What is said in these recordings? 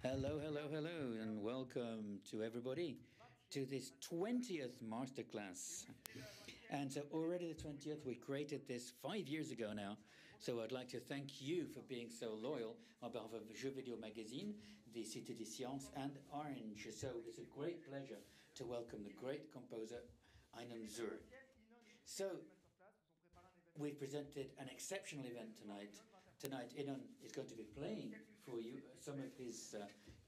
Hello, hello, hello, and welcome to everybody to this 20th Masterclass. And so already the 20th, we created this 5 years ago now. So I'd like to thank you for being so loyal on behalf of Jeux Vidéo Magazine, the Cité des Sciences, and Orange. So it's a great pleasure to welcome the great composer Inon. So we've presented an exceptional event tonight. Tonight, Inon is going to be playing for you some of his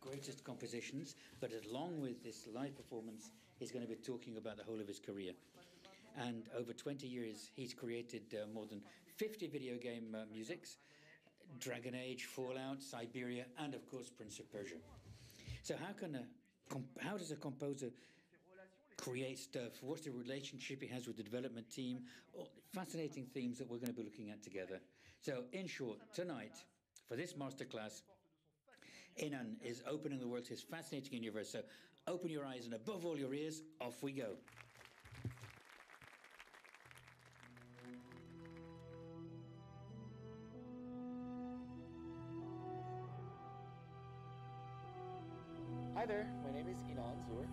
greatest compositions, but along with this live performance, he's going to be talking about the whole of his career. And over 20 years, he's created more than 50 video game musics, Dragon Age, Fallout, Siberia, and of course, Prince of Persia. So how does a composer create stuff? What's the relationship he has with the development team? All fascinating themes that we're going to be looking at together. So in short, tonight, for this masterclass, Inon is opening the world to his fascinating universe. So open your eyes and above all your ears, off we go. Hi there, my name is Inon Zur.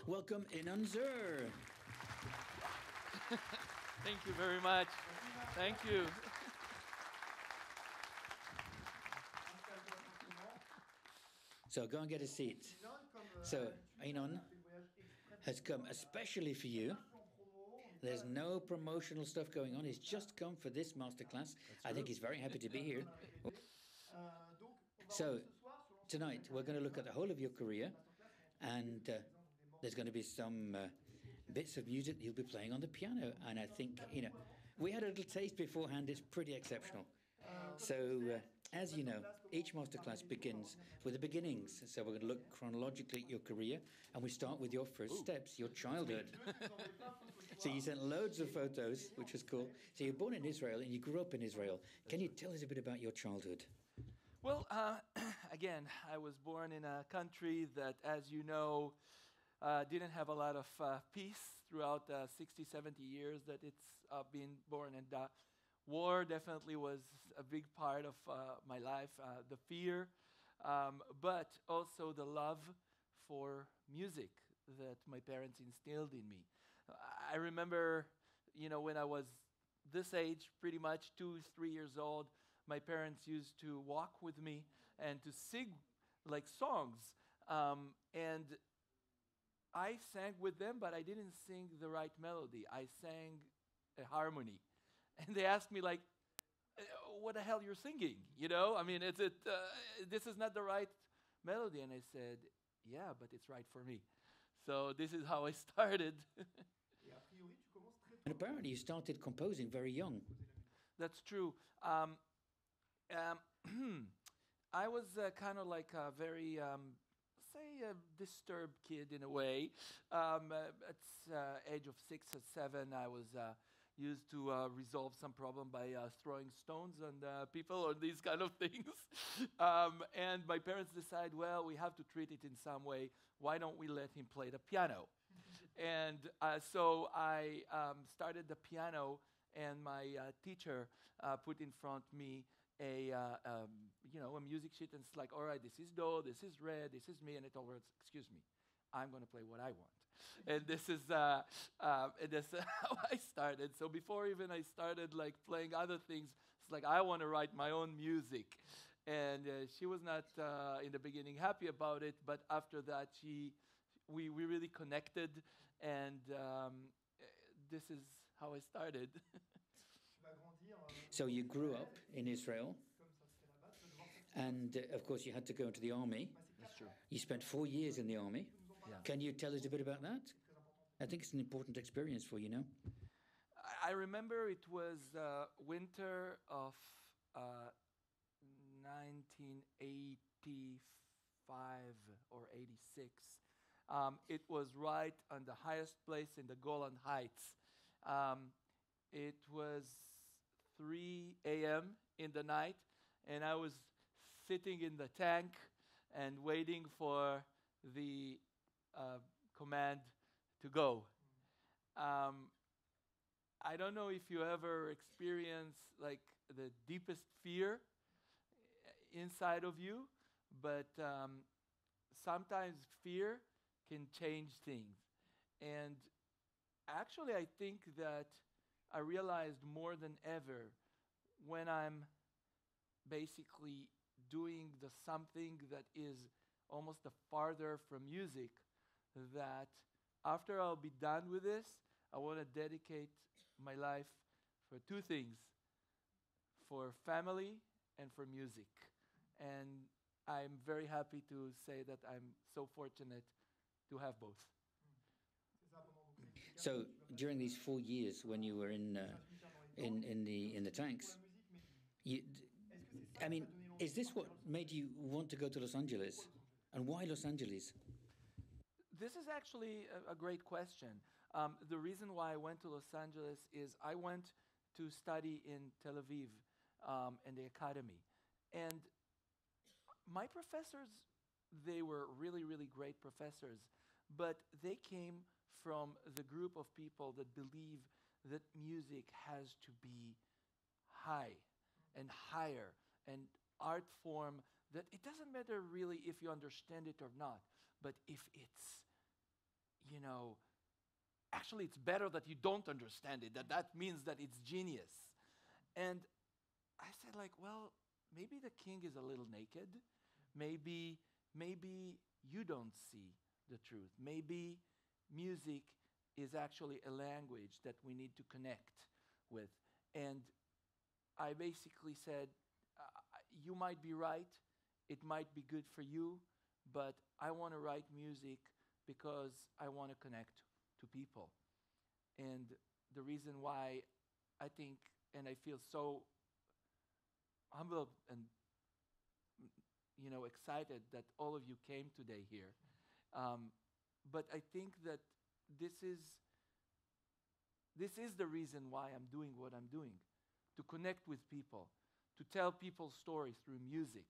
Welcome, Inon. Thank you very much. Thank you. So go and get a seat. So Inon has come especially for you. There's no promotional stuff going on. He's just come for this masterclass. I think he's very happy to be here. So tonight we're going to look at the whole of your career, and there's going to be some bits of music he'll be playing on the piano. And I think, we had a little taste beforehand. It's pretty exceptional. So as you know, each masterclass begins with the beginnings. So we're going to look chronologically at your career, and we start with your first steps, your childhood. So you sent loads of photos, which was cool. So you're born in Israel and you grew up in Israel. Can you tell us a bit about your childhood? Well, again, I was born in a country that, as you know, didn't have a lot of peace throughout the 60, 70 years that it's been born. And war definitely was a big part of my life, the fear, but also the love for music that my parents instilled in me. I remember, when I was this age, pretty much 2, 3 years old, my parents used to walk with me and to sing like songs. And I sang with them, but I didn't sing the right melody. I sang a harmony. And they asked me, like, what the hell you're singing? I mean, this is not the right melody. And I said, yeah, but it's right for me. So this is how I started. And apparently you started composing very young. That's true. Um, I was kind of like a very, say, a disturbed kid in a way. At age of 6 or 7, I was used to resolve some problem by throwing stones on people or these kind of things. And my parents decide, well, we have to treat it in some way. Why don't we let him play the piano? And so I started the piano, and my teacher put in front me a music sheet, and it's like, all right, this is do, this is re, this is mi, and it all words, excuse me, I'm going to play what I want. And this is how I started. So before even I started like playing other things, it's like I want to write my own music. And she was not in the beginning happy about it, but after that we really connected, and this is how I started. So you grew up in Israel, and of course you had to go into the army. That's true. You spent 4 years in the army. Yeah. Can you tell us a bit about that? I think it's an important experience for you, no? I remember it was winter of 1985 or 86. It was right on the highest place in the Golan Heights. It was 3 a.m. in the night, and I was sitting in the tank and waiting for the command to go. I don't know if you ever experience like the deepest fear inside of you, but sometimes fear can change things. And actually, I think that I realized more than ever when I'm basically doing the something that is almost the farther from music, that after I'll be done with this, I want to dedicate my life for 2 things: for family and for music. And I'm very happy to say that I'm so fortunate to have both. So during these 4 years when you were in the tanks, you, I mean, is this what made you want to go to Los Angeles? And why Los Angeles? This is actually a great question. The reason why I went to Los Angeles is I went to study in Tel Aviv in the academy. And my professors, they were really, really great professors, but they came from the group of people that believe that music has to be high and higher, and art form that it doesn't matter really if you understand it or not, but if it's, actually it's better that you don't understand it, that means that it's genius. And I said like, well, maybe the king is a little naked. Maybe you don't see the truth. Maybe music is actually a language that we need to connect with. And I basically said, you might be right, it might be good for you, but I want to write music because I want to connect to people. And the reason why I think, and I feel so humbled and excited that all of you came today here. But I think that this is the reason why I'm doing what I'm doing, to connect with people, to tell people stories through music.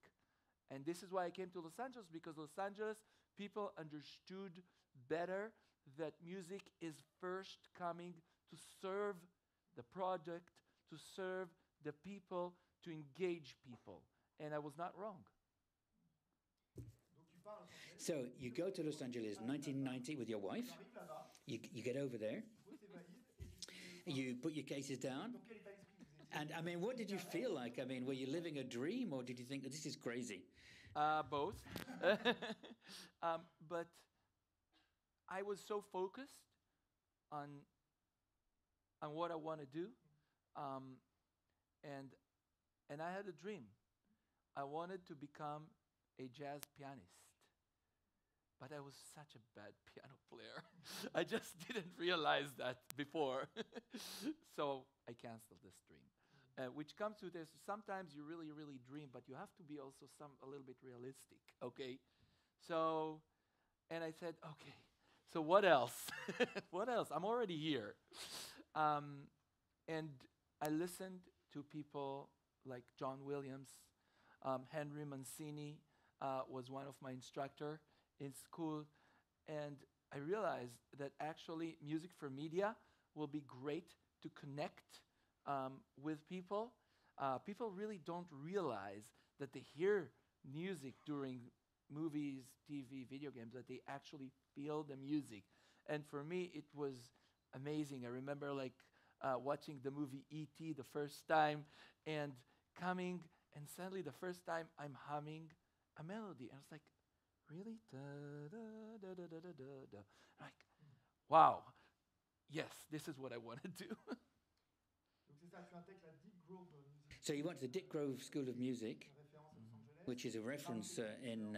And this is why I came to Los Angeles, because Los Angeles, people understood better that music is first coming to serve the project, to serve the people, to engage people. And I was not wrong. So you go to Los Angeles 1990 with your wife. You get over there. You put your cases down. And I mean, what did you feel like? I mean, were you living a dream, or did you think that this is crazy? Both. But I was so focused on what I want to do. And I had a dream. I wanted to become a jazz pianist. but I was such a bad piano player. I just didn't realize that before. So I canceled this dream. Which comes to this, sometimes you really, really dream, but you have to be also a little bit realistic, okay? So, and I said, okay, so what else? What else? I'm already here. And I listened to people like John Williams, Henry Mancini was one of my instructor in school, and I realized that actually music for media will be great to connect with people. People really don't realize that they hear music during movies, TV, video games, that they actually feel the music. And for me, it was amazing. I remember like watching the movie E.T. the first time and coming, and suddenly the first time I'm humming a melody. And it's like, really? Da, da, da, da, da, da, da. Like, wow, yes, this is what I want to do. So you went to the Dick Grove School of Music, which is a reference in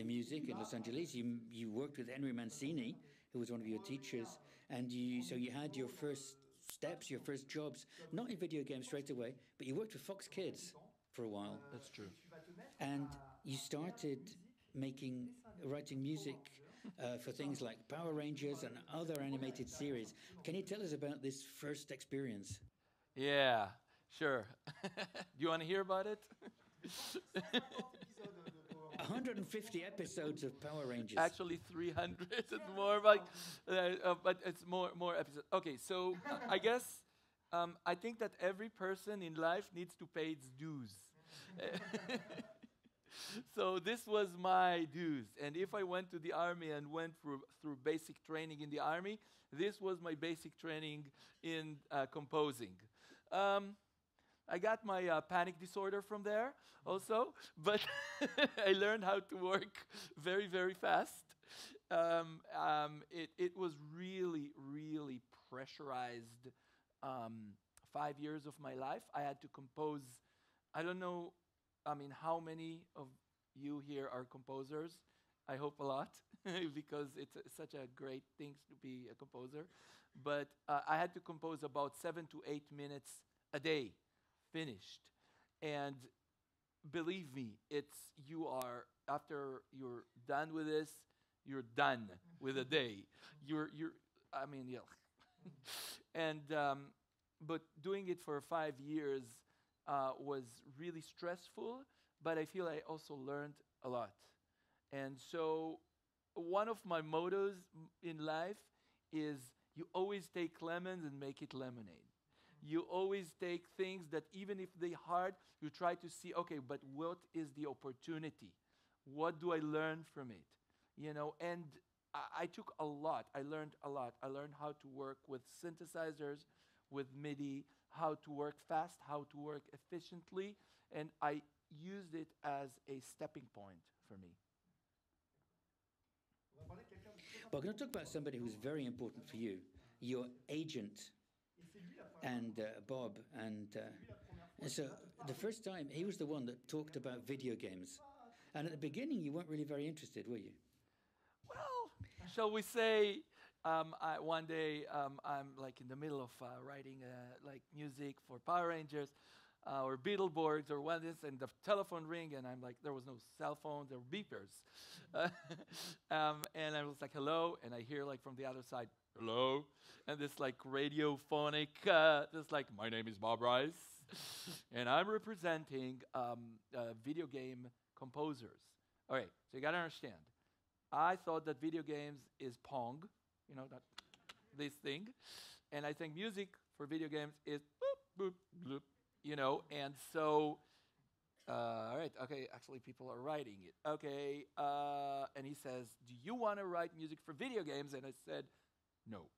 music in Los Angeles. You worked with Henry Mancini, who was one of your teachers, and so you had your first steps, your first jobs, not in video games straight away, but you worked with Fox Kids for a while. That's true. And you started writing music for things like Power Rangers and other animated series. Can you tell us about this first experience? Yeah, sure. Do you want to hear about it? 150 episodes of Power Rangers. Actually, 300. It's more like, but it's more episodes. Okay, so I guess I think that every person in life needs to pay its dues. So this was my dues, and if I went to the army and went through basic training in the army, this was my basic training in composing. I got my panic disorder from there also, but I learned how to work very, very fast. It was really, really pressurized 5 years of my life. I had to compose, I don't know, how many of you here are composers? I hope a lot, because it's such a great thing to be a composer. But I had to compose about 7 to 8 minutes a day, finished. And believe me, after you're done with this, you're done with a day. Yeah. And but doing it for 5 years was really stressful, but I feel I also learned a lot. And so one of my mottos in life is you always take lemons and make it lemonade. You always take things that even if they're hard, you try to see, okay, but what is the opportunity? What do I learn from it? And I took a lot. I learned a lot. I learned how to work with synthesizers, with MIDI, how to work fast, how to work efficiently, and I used it as a stepping point for me. But I'm going to talk about somebody who's very important for you, your agent, and Bob. And so the first time, he was the one that talked about video games. And at the beginning, you weren't really very interested, were you? Well, shall we say, one day I'm like in the middle of writing like music for Power Rangers or Beetleborgs or one this, and the telephone ring, and I'm like, there was no cell phones, there were beepers. And I was like, hello, and I hear like from the other side, hello, and this like radiophonic, this like, my name is Bob Rice, and I'm representing video game composers. All right, so you gotta understand, I thought that video games is Pong, that this thing, and I think music for video games is boop, boop, bloop, and so, all right, okay, actually people are writing it. Okay, and he says, do you want to write music for video games? And I said, no.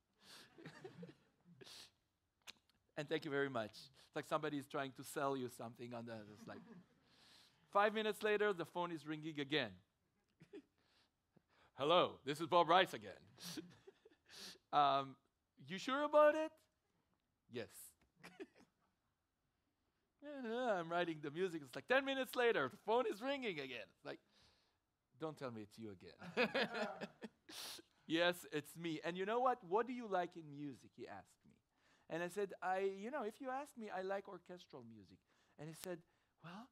And thank you very much. It's like somebody is trying to sell you something on that. It's like 5 minutes later, the phone is ringing again. Hello, this is Bob Rice again. You sure about it? Yes. I'm writing the music. It's like 10 minutes later, the phone is ringing again. It's like, don't tell me it's you again. Yes, it's me. And you know what? What do you like in music? He asked me. And I said, if you ask me, I like orchestral music. And he said, well,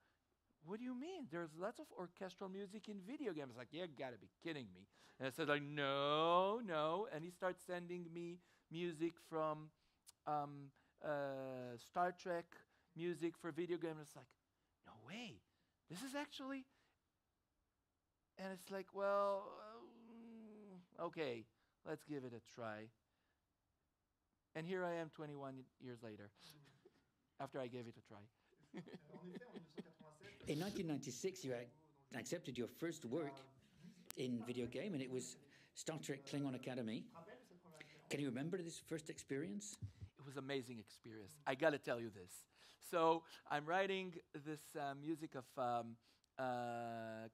what do you mean? There's lots of orchestral music in video games. I was like, you gotta be kidding me. And I said, like, no. And he starts sending me music from Star Trek, music for video games. It's like, no way. This is actually... And it's like, well, okay, let's give it a try. And here I am 21 years later, after I gave it a try. In 1996, you accepted your first work in video game, and it was Star Trek Klingon Academy. Can you remember this first experience? It was an amazing experience. I got to tell you this. So I'm writing this music of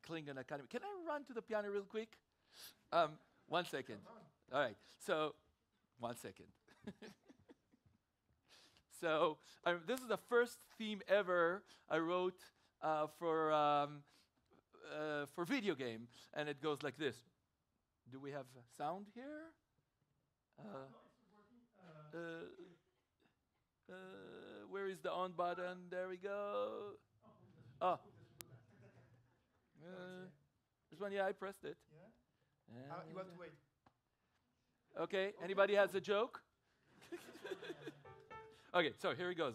Klingon Academy. Can I run to the piano real quick? 1 second. All right. So, 1 second. So this is the first theme ever I wrote for video game, and it goes like this. Do we have sound here? Where is the on button? There we go. Oh. This one, yeah, I pressed it. Yeah. You have to wait. Okay, anybody has a joke? Okay, so here it goes.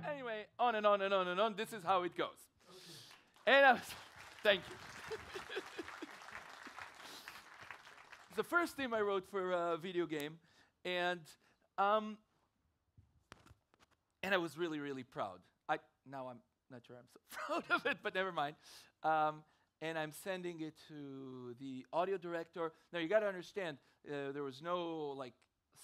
Anyway, on and on and on and on. This is how it goes. Okay. And thank you. It's the first theme I wrote for a video game, and I was really, really proud. Now I'm not sure I'm so proud of it, but never mind. And I'm sending it to the audio director. Now you got to understand, there was no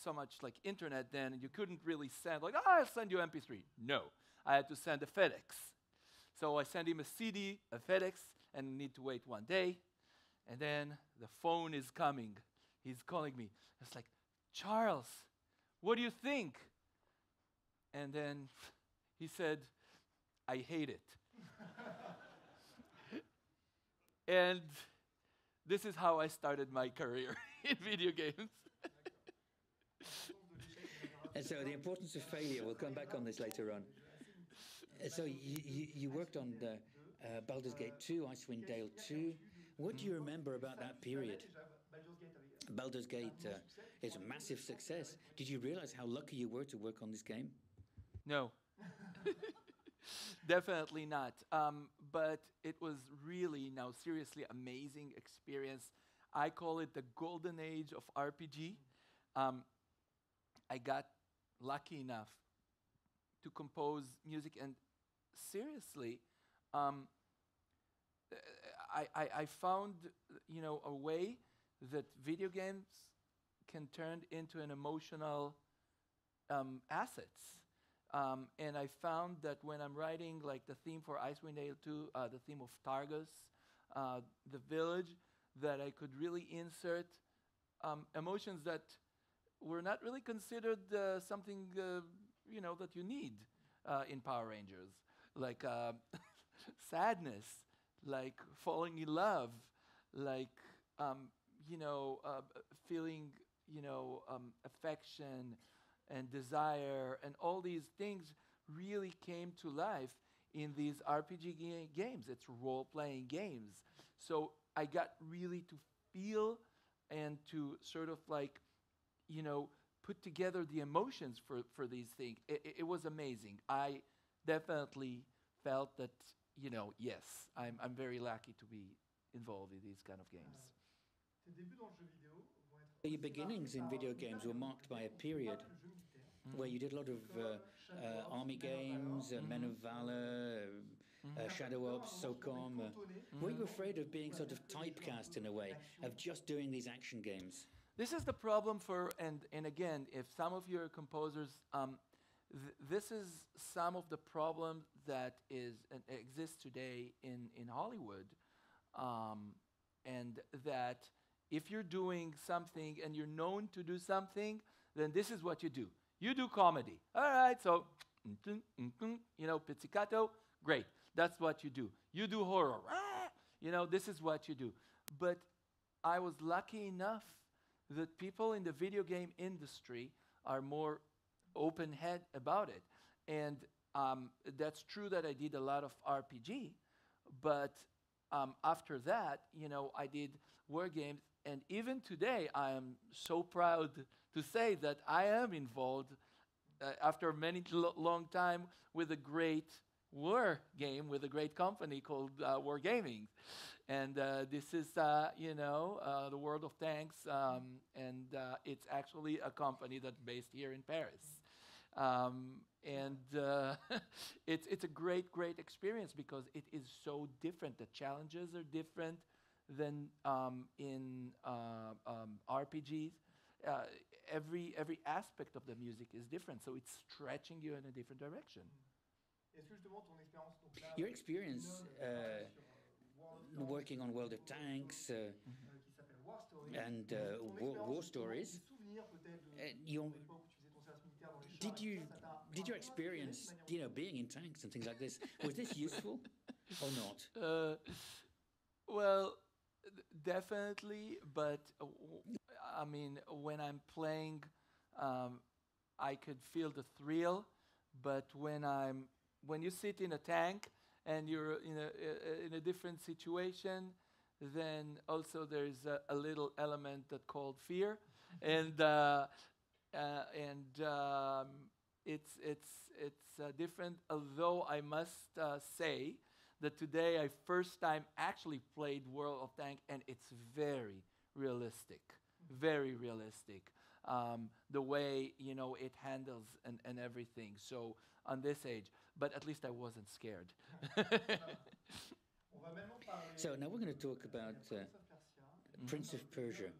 so much internet then, and you couldn't really send I'll send you MP3. No, I had to send a FedEx. So I sent him a CD, a FedEx, and need to wait 1 day. And then the phone is coming. He's calling me. It's like, Charles, what do you think? And then he said, I hate it. And this is how I started my career in video games. And so the importance of failure, we'll come back on this later on. So you worked on the Baldur's Gate 2, Icewind Dale 2. What do you remember about that period? Baldur's Gate is a massive success. Did you realize how lucky you were to work on this game? No. Definitely not. But it was really, now seriously, amazing experience. I call it the golden age of RPG. I got lucky enough to compose music, and seriously, I found, a way that video games can turn into an emotional assets. And I found that when I'm writing the theme for Icewind Dale 2, the theme of Targus, the village, that I could really insert emotions that were not really considered something, that you need in Power Rangers, like sadness, like falling in love, like feeling affection and desire, and all these things really came to life in these RPG games. It's role-playing games. So I got really to feel and to sort of put together the emotions for these things. It was amazing. I definitely felt that, yes, I'm very lucky to be involved in these kind of games. Your beginnings in video games were marked by a period where you did a lot of army games, Men of Valor, Shadow Ops, SOCOM. Were you afraid of being sort of typecast in a way, of just doing these action games? This is the problem and again, if some of your composers, this is some of the problem that exists today in Hollywood, and that if you're doing something and you're known to do something, then this is what you do. You do comedy. All right, so, pizzicato, great. That's what you do. You do horror. This is what you do. But I was lucky enough that people in the video game industry are more open-head about it. And that's true that I did a lot of RPG, but after that, I did war games. And even today, I am so proud to say that I am involved after many long time with a great war game with a great company called Wargaming. And this is, the World of Tanks, and it's actually a company that's based here in Paris. It's a great experience because it is so different. The challenges are different than in RPGs. Every aspect of the music is different, so it's stretching you in a different direction. Your experience working on World of Tanks and war stories, did your experience, being in tanks and things like this, was this useful or not? Well, definitely, but when I'm playing, I could feel the thrill. But when you sit in a tank and you're in a different situation, then also there's a little element that called fear, and it's different. Although I must say that today I first time actually played World of Tanks, and it's very realistic, very realistic. The way it handles and everything. So on this age, but at least I wasn't scared. So now we're going to talk about Prince of Persia,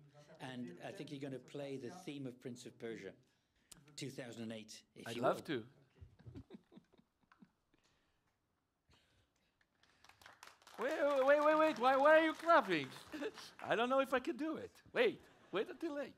and I think you're going to play the theme of Prince of Persia, 2008. I'd love to. Wait! Why are you clapping? I don't know if I can do it. Wait until late.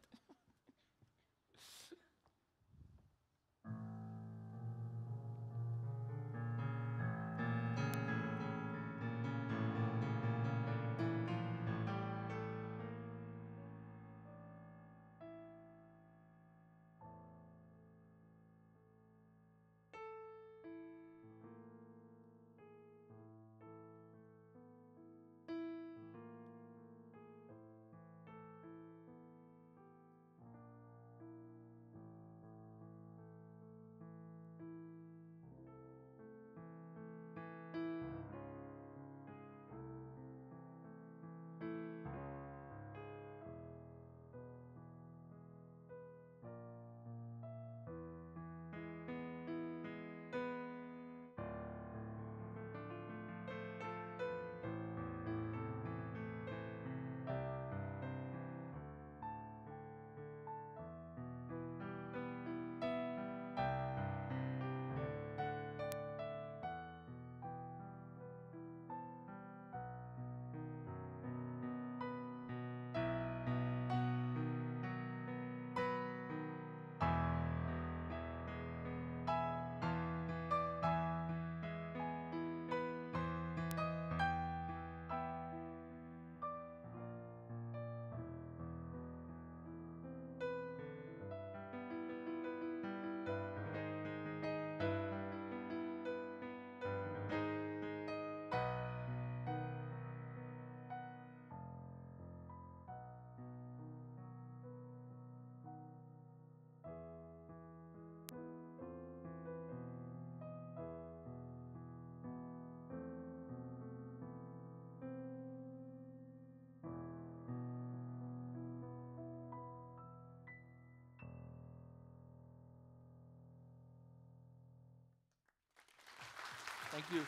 Thank you.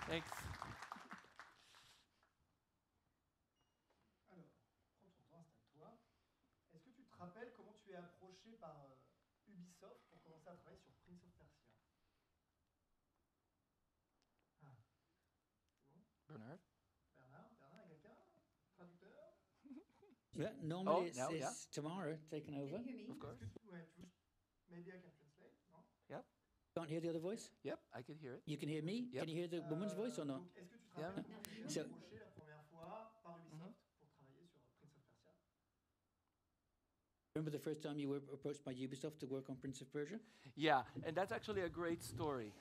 Thanks. Alors, prends ton temps, installe-toi. approché par Ubisoft pour commencer à travailler sur Prince of Persia? Ah. Bon. Bernard? Bernard, quelqu'un? Traducteur? Yeah, normally now, yeah. it's Tamara taking over. Can you hear me? Of course. Maybe I can translate, no? Yep. Can't hear the other voice? Yep, I can hear it. You can hear me? Yep. Can you hear the woman's voice or not? Donc, est-ce que tu te rappelles Yeah. comment tu t'es So- approché la première fois par Ubisoft pour travailler sur Prince of Persia? Remember the first time you were approached by Ubisoft to work on Prince of Persia? Yeah, and that's actually a great story.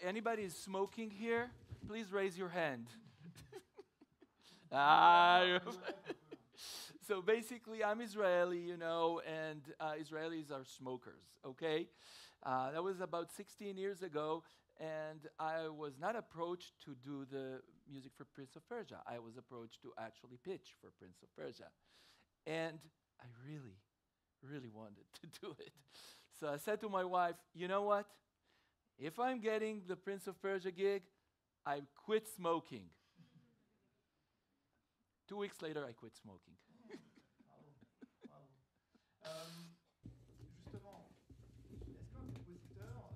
Anybody is smoking here? Please raise your hand. So basically, I'm Israeli, you know, and Israelis are smokers, okay? That was about 16 years ago, and I was not approached to do the music for Prince of Persia. I was approached to actually pitch for Prince of Persia. And I really, really wanted to do it. So I said to my wife, you know what? If I'm getting the Prince of Persia gig, I quit smoking. 2 weeks later, I quit smoking. Bravo, bravo. Justement, est-ce qu'un compositeur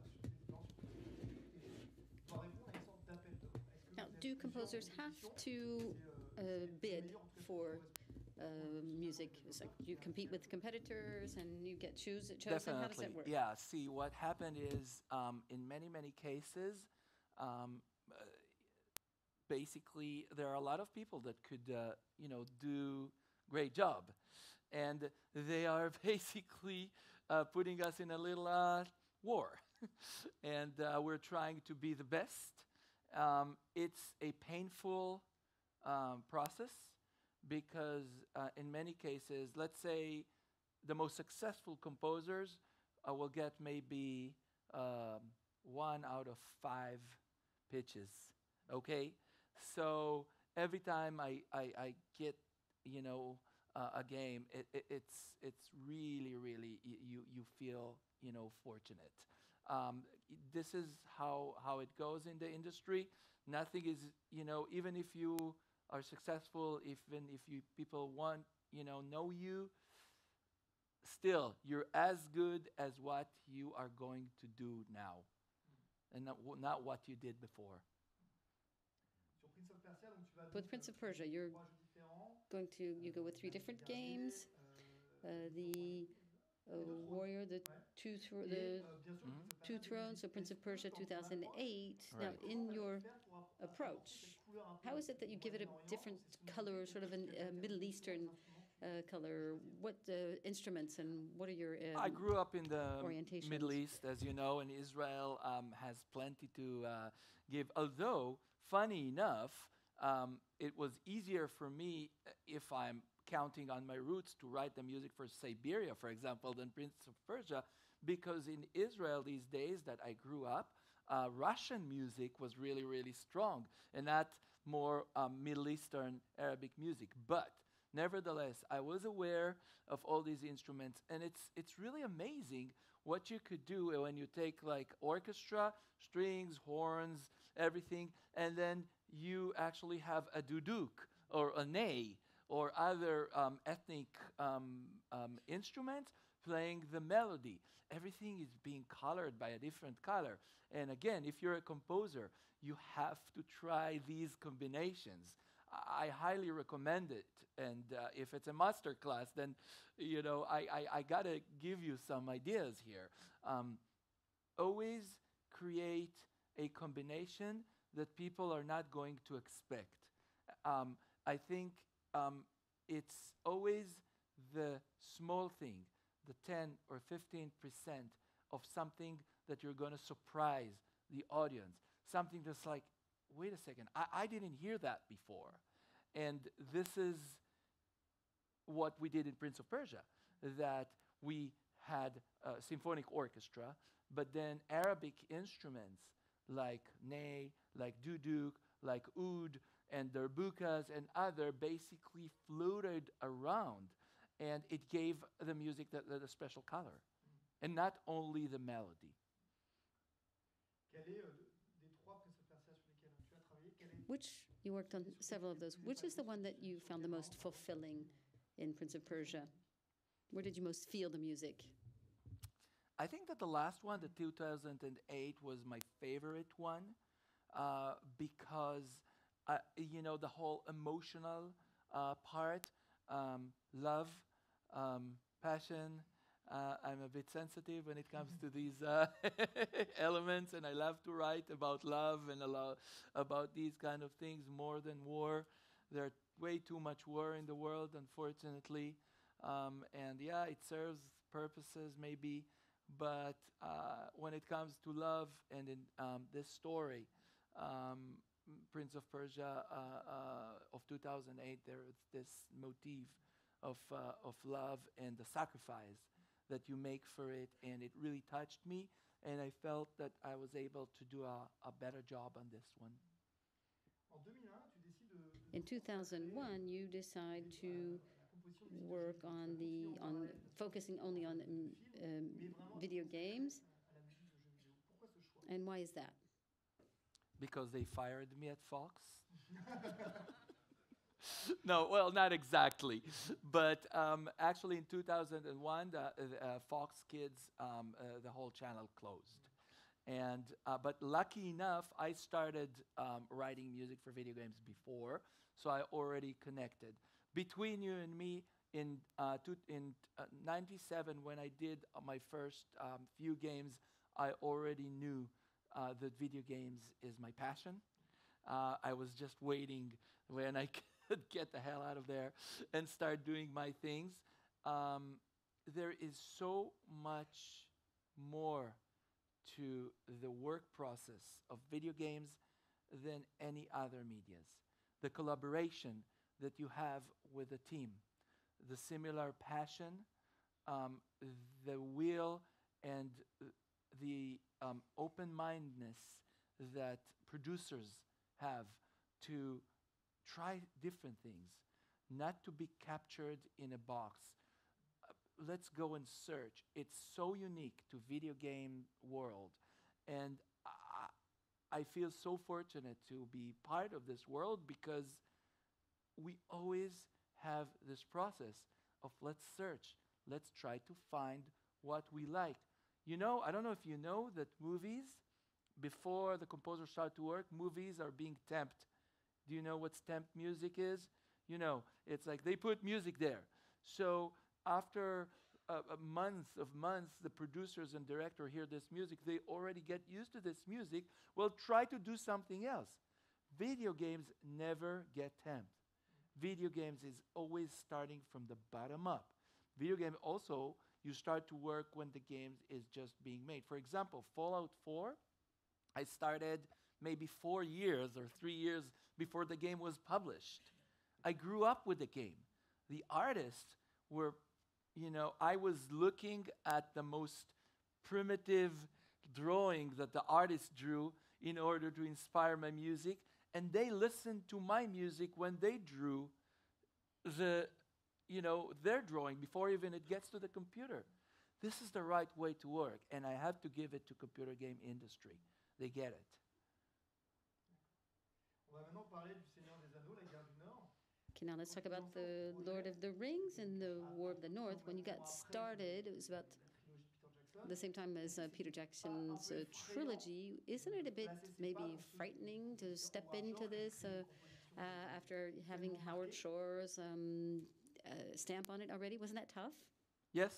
sur des plans doit répondre à une sorte d'appel d'offres? Est-ce que Now, vous do avez composers plusieurs have auditions? to C'est bid meilleur, en tout cas, for correspond. music? It's like you compete with competitors and you get chosen. How does Definitely. that work? Yeah, see, what happened is in many, many cases, basically, there are a lot of people that could, do great job. And they are basically putting us in a little war. And we're trying to be the best. It's a painful process because in many cases, let's say the most successful composers will get maybe 1 out of 5 pitches, okay? So every time I get, a game, it's really, really, you feel, fortunate. This is how it goes in the industry. Nothing is, even if you are successful, even if people know you, still, you're as good as what you are going to do now, and not what you did before. Sur Prince of Persia, donc tu vas With Prince of Persia, you're 3 jeux différents. you go with 3 different games. The Warrior, the two two thrones, so Prince of Persia 2008. Now, Right. in your approach, how is it that you give it a different color, sort of a Middle Eastern color? What instruments and what are your I grew up in the orientations? Middle East, as you know, and Israel has plenty to give. Although, funny enough, it was easier for me, if I'm counting on my roots, to write the music for Siberia, for example, than Prince of Persia, because in Israel these days that I grew up, Russian music was really, really strong, and not more Middle Eastern Arabic music. But nevertheless, I was aware of all these instruments, and it's really amazing what you could do when you take like orchestra, strings, horns, everything, and then you actually have a duduk or a ney or other ethnic instruments playing the melody. Everything is being colored by a different color. And again, if you're a composer, you have to try these combinations. I highly recommend it. And if it's a master class, then, I got to give you some ideas here. Always create a combination that people are not going to expect. I think it's always the small thing, the 10 or 15% of something that you're going to surprise the audience. Something that's like, wait a second, I didn't hear that before. And this is what we did in Prince of Persia, that we had a symphonic orchestra, but then Arabic instruments like ney, like duduk, like oud, and darbukas and other basically floated around, and it gave the music the special color, and not only the melody. Quel est, des 3 Prince of Persia sur lesquels tu as travaillé, quel est Which, you worked on several of those. Which is the one that you found the most fulfilling in Prince of Persia? Where did you most feel the music? I think that the last one, the 2008, was my favorite one because, the whole emotional part, love, passion. I'm a bit sensitive when it comes to these elements, and I love to write about love and about these kind of things more than war. There's way too much war in the world, unfortunately. And yeah, it serves purposes maybe, but when it comes to love and in this story, Prince of Persia of 2008, there is this motif of love and the sacrifice that you make for it, and it really touched me, and I felt that I was able to do a better job on this one. In 2001, you decide to work on focusing only on video games. And why is that? Because they fired me at Fox. No, well, not exactly. But actually, in 2001, Fox Kids, the whole channel closed. And but lucky enough, I started writing music for video games before, so I already connected. Between you and me, in '97, when I did my first few games, I already knew that video games is my passion. I was just waiting when I could get the hell out of there and start doing my things. There is so much more to the work process of video games than any other medias. The collaboration that you have with a team, the similar passion, the will, and the open-mindedness that producers have to try different things, not to be captured in a box. Let's go and search. It's so unique to video game world, and I feel so fortunate to be part of this world because we always have this process of let's search, let's try to find what we like. You know, I don't know if you know that movies, before the composers start to work, movies are being temped. Do you know what temp music is? You know, it's like they put music there. So after a month, the producers and director hear this music, they already get used to this music. Well, try to do something else. Video games never get temped. Video games is always starting from the bottom up. Video game also, you start to work when the game is just being made. For example, Fallout 4, I started maybe 4 years or 3 years before the game was published. I grew up with the game. The artists were, I was looking at the most primitive drawing that the artist drew in order to inspire my music, and they listened to my music when they drew their drawing before even it gets to the computer. This is the right way to work, and I have to give it to computer game industry. They get it. Okay, now let's talk about the Lord of the Rings and the War of the North. When you got started, it was about the same time as Peter Jackson's trilogy. Isn't it a bit maybe frightening to step into this after having Howard Shore's stamp on it already? Wasn't that tough? Yes.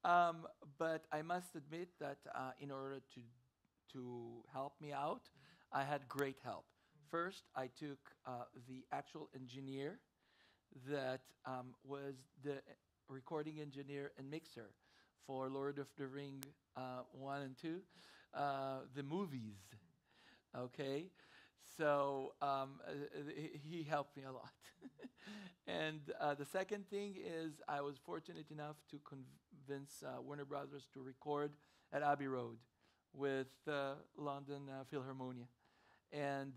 But I must admit that in order to help me out, I had great help. First, I took the actual engineer that was the recording engineer and mixer for Lord of the Ring 1 and 2, the movies. Okay? So he helped me a lot. And the second thing is I was fortunate enough to convince Warner Brothers to record at Abbey Road with London Philharmonia. And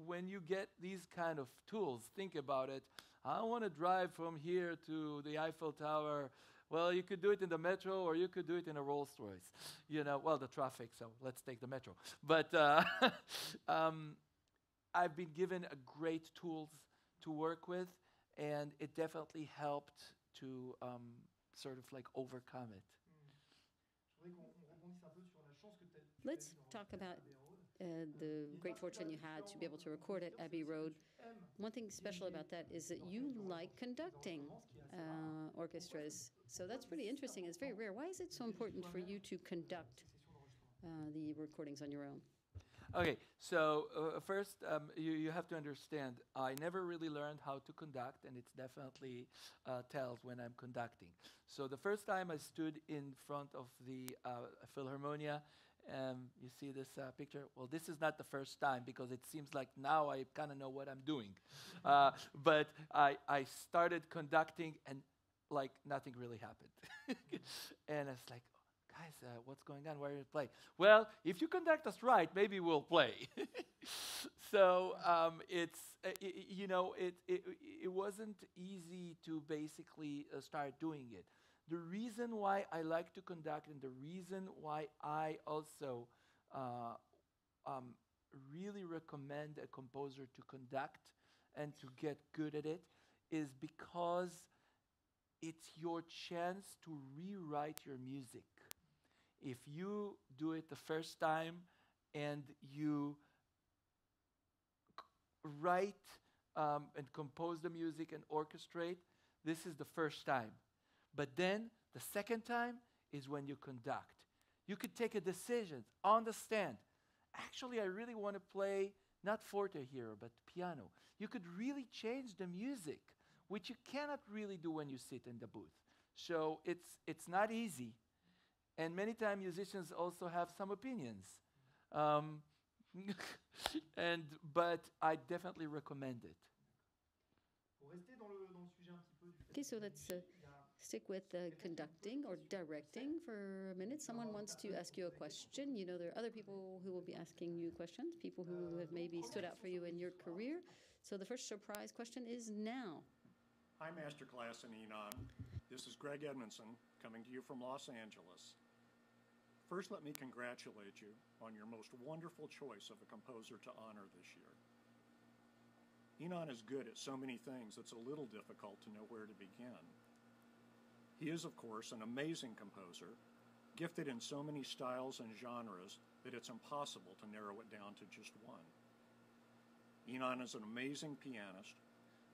when you get these kind of tools, think about it. I want to drive from here to the Eiffel Tower. Well, you could do it in the metro, or you could do it in a Rolls Royce. Well, the traffic, so let's take the metro. But I've been given a great tools to work with, and it definitely helped to sort of like overcome it. Je voudrais qu'on rebondisse un peu sur la chance que tu as Let's eue d'enregistrer talk à about Abbey Road. the great fortune you had to be able to record at Abbey Road. One thing special about that is that you like conducting orchestras. So that's pretty interesting. It's very rare. Why is it so important for you to conduct the recordings on your own? Okay, so first you have to understand, I never really learned how to conduct, and it's definitely tells when I'm conducting. So the first time I stood in front of the Philharmonia, you see this picture? Well, this is not the first time, because it seems like now I kind of know what I'm doing. But I started conducting, and like nothing really happened. And it's like, guys, what's going on? Why are you playing? Well, if you conduct us right, maybe we'll play. So it wasn't easy to basically start doing it. The reason why I like to conduct, and the reason why I also really recommend a composer to conduct and to get good at it, is because it's your chance to rewrite your music. If you do it the first time and you write and compose the music and orchestrate, this is the first time. But then the second time is when you conduct. You could take a decision on the stand. Actually, I really want to play not forte here, but piano. You could really change the music, which you cannot really do when you sit in the booth. So it's not easy. And many times musicians also have some opinions. But I definitely recommend it. Pour rester dans le sujet un petit peu du Okay, so let's stick with conducting or directing for a minute. Someone wants to ask you a question. You know, there are other people who will be asking you questions, people who have maybe stood out for you in your career. So the first surprise question is now. Hi, Masterclass in Inon. This is Greg Edmondson coming to you from Los Angeles. First, let me congratulate you on your most wonderful choice of a composer to honor this year. Inon is good at so many things it's a little difficult to know where to begin. He is, of course, an amazing composer, gifted in so many styles and genres that it's impossible to narrow it down to just one. Inon is an amazing pianist,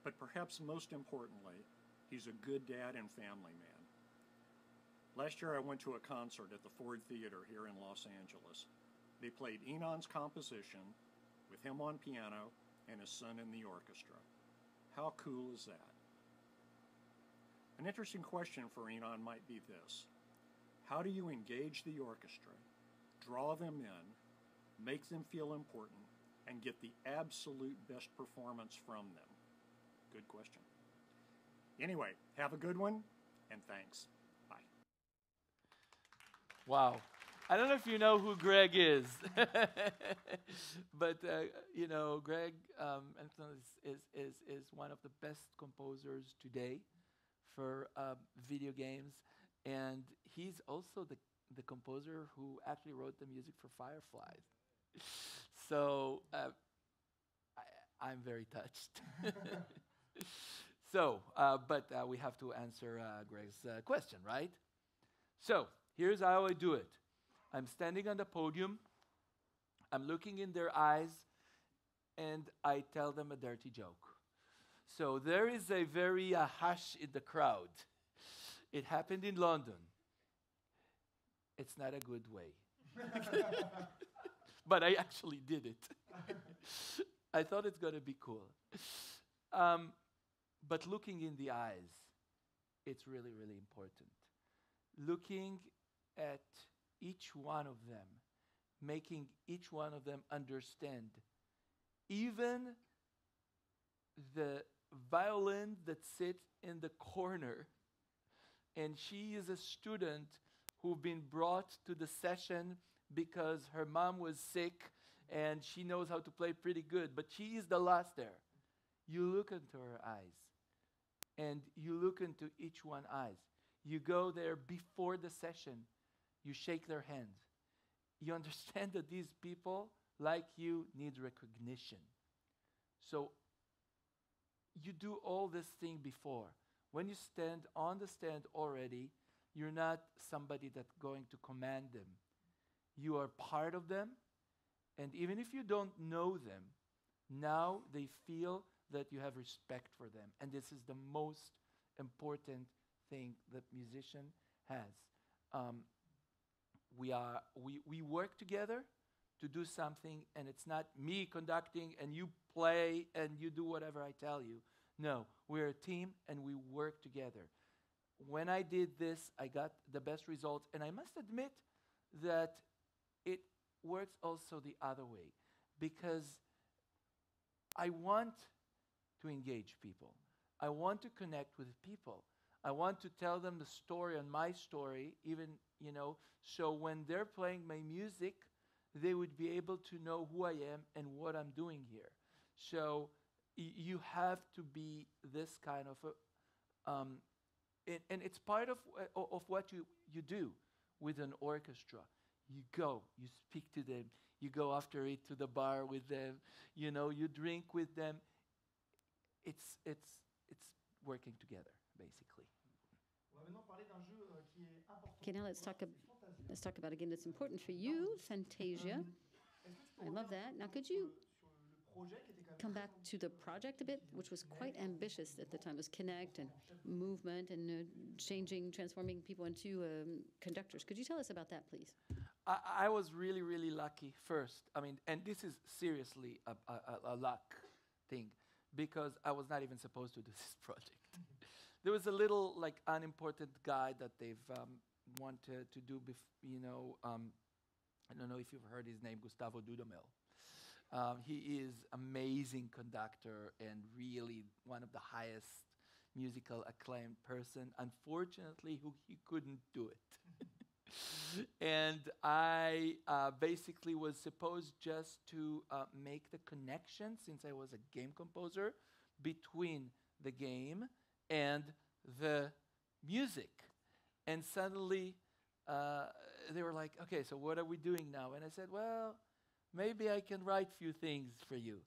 but perhaps most importantly, he's a good dad and family man. Last year I went to a concert at the Ford Theater here in Los Angeles. They played Inon's composition with him on piano and his son in the orchestra. How cool is that? An interesting question for Inon might be this: how do you engage the orchestra, draw them in, make them feel important, and get the absolute best performance from them? Good question. Anyway, have a good one, and thanks. Bye. Wow. I don't know if you know who Greg is, but you know, Greg is one of the best composers today for video games, and he's also the composer who actually wrote the music for Firefly. So I'm very touched. So, but we have to answer Greg's question, right? So here's how I do it. I'm standing on the podium, I'm looking in their eyes, and I tell them a dirty joke. So there is a very hush in the crowd. It happened in London. It's not a good way. But I actually did it. I thought it's going to be cool. But looking in the eyes, it's really, really important. Looking at each one of them, making each one of them understand. Even the violin that sits in the corner, and she is a student who's been brought to the session because her mom was sick and she knows how to play pretty good, but she is the last there. You look into her eyes, and you look into each one's eyes. You go there before the session. You shake their hands. You understand that these people, like you, need recognition. So you do all this thing before. When you stand on the stand already, you're not somebody that's going to command them. You are part of them, and even if you don't know them, now they feel that you have respect for them. And this is the most important thing that musician has. We work together to do something, and it's not me conducting and you play and you do whatever I tell you. No, we're a team and we work together. When I did this, I got the best results, and I must admit that it works also the other way, because I want to engage people. I want to connect with people. I want to tell them the story and my story, even, so when they're playing my music, they would be able to know who I am and what I'm doing here. So you have to be this kind of and it's part of what you do with an orchestra. You go, you speak to them, you go after it to the bar with them, you drink with them. It's working together, basically. On va maintenant parler d'un jeu qui est important. Okay, now let's talk about a game that's important for you, Fantasia. Est-ce que tu peux I love revenir that. Now, sur could you le projet qui était quand même come très back to the project a bit, which was quite ambitious at the time? It was Connect and movement and transforming people into conductors. Could you tell us about that, please? I was really, really lucky first. I mean, and this is seriously a luck thing, because I was not even supposed to do this project. There was a little unimportant guy that they've wanted to do, I don't know if you've heard his name, Gustavo Dudamel. He is amazing conductor and really one of the highest musical acclaimed person. Unfortunately, he couldn't do it. And I basically was supposed just to make the connection, since I was a game composer, between the game and the music. And suddenly they were like, okay, so what are we doing now? And I said, well, maybe I can write a few things for you.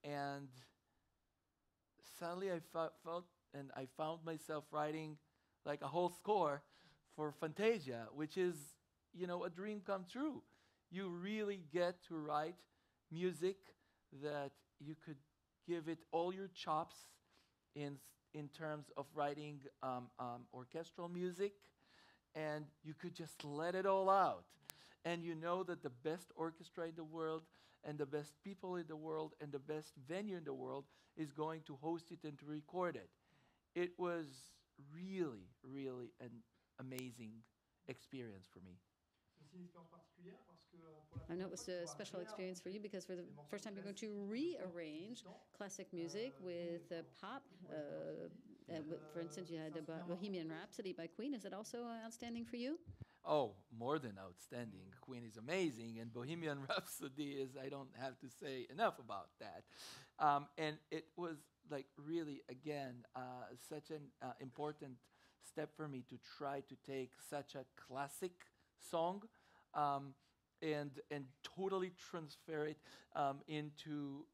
And suddenly I found myself writing like a whole score for Fantasia, which is, a dream come true. You really get to write music that you could give it all your chops in terms of writing orchestral music, and you could just let it all out. And you know that the best orchestra in the world and the best people in the world and the best venue in the world is going to host it and to record it. It was really, really an amazing experience for me. C'est aussi une expérience particulière parce que pour la I know première it was fois, tu a vas special experience for you, because for the des morceaux first time you're going to classiques rearrange dans le temps. classic music with pop. For instance, you had Bohemian Rhapsody by Queen. Is it also outstanding for you? Oh, more than outstanding. Queen is amazing, and Bohemian Rhapsody is, I don't have to say enough about that. And it was really, again, such an important step for me to try to take such a classic song and totally transfer it into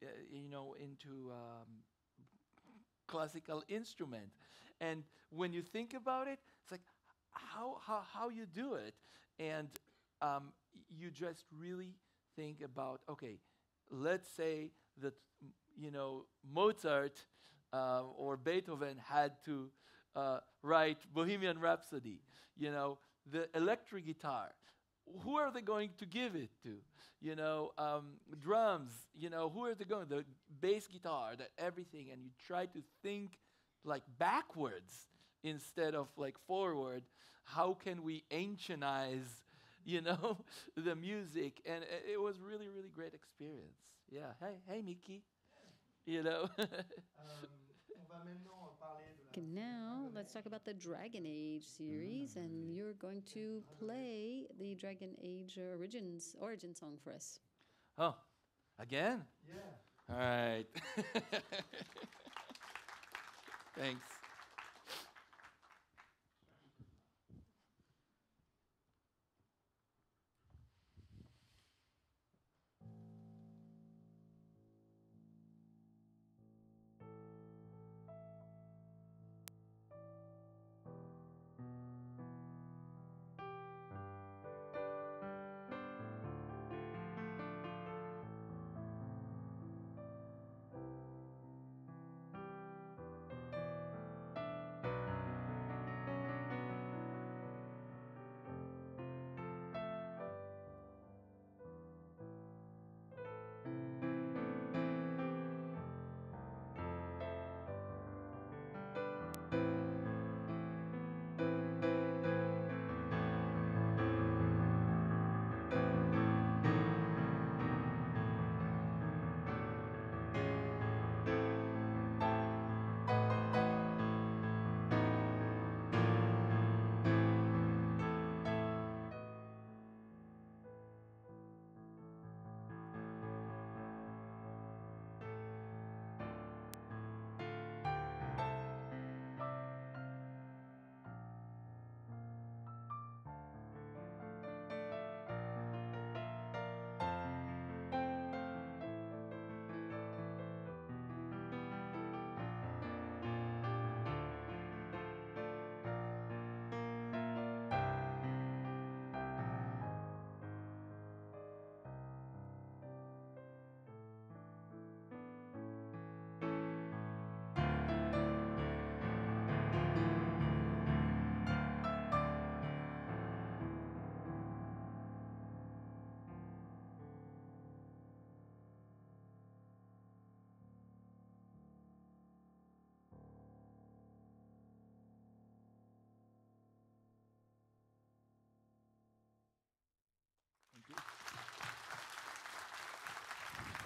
classical instrument. And when you think about it, it's like how you do it, and you just really think about, okay, let's say that Mozart or Beethoven had to write Bohemian Rhapsody. The electric guitar, who are they going to give it to? Drums, who are they going? The bass guitar, everything, and you try to think backwards instead of forward. How can we ancientize, the music? And it was really, really great experience. Yeah. Hey, Mickey. On va maintenant parler de Okay, now let's talk about the Dragon Age series, and you're going to play the Dragon Age origin song for us. Oh, again? Yeah. All right. Thanks.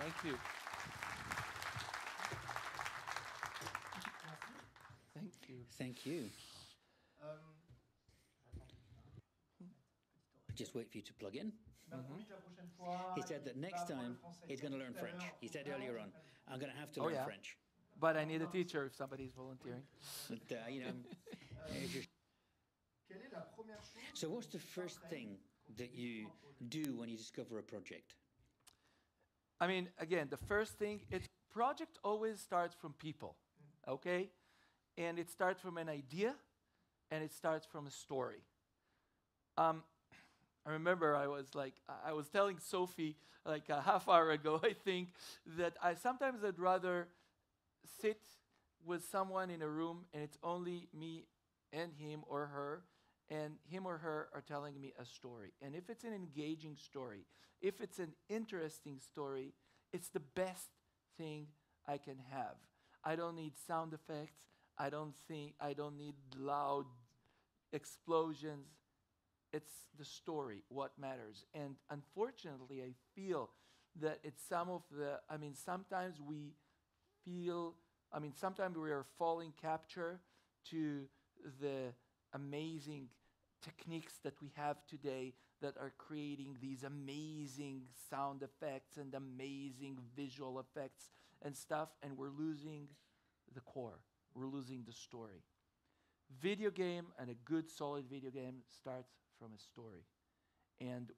Thank you. Thank you. Thank you. Just wait for you to plug in. He said that next time he's going to learn French. He said earlier on, I'm going to have to learn French. But I need a teacher if somebody's volunteering. But, so what's the first thing that you do when you discover a project? I mean, again, the first thing, project always starts from people, okay? And it starts from an idea, and it starts from a story. I remember I was telling Sophie like a half hour ago, I think, that sometimes I'd rather sit with someone in a room and it's only me and him or her, and him or her are telling me a story. And if it's an engaging story, if it's an interesting story, it's the best thing I can have. I don't need sound effects. I don't need loud explosions. It's the story, what matters. And unfortunately, I feel that sometimes we are falling capture to the amazing techniques that we have today that are creating these amazing sound effects and amazing visual effects and stuff, and we're losing the core. We're losing the story. Video game, and a good solid video game, starts from a story. And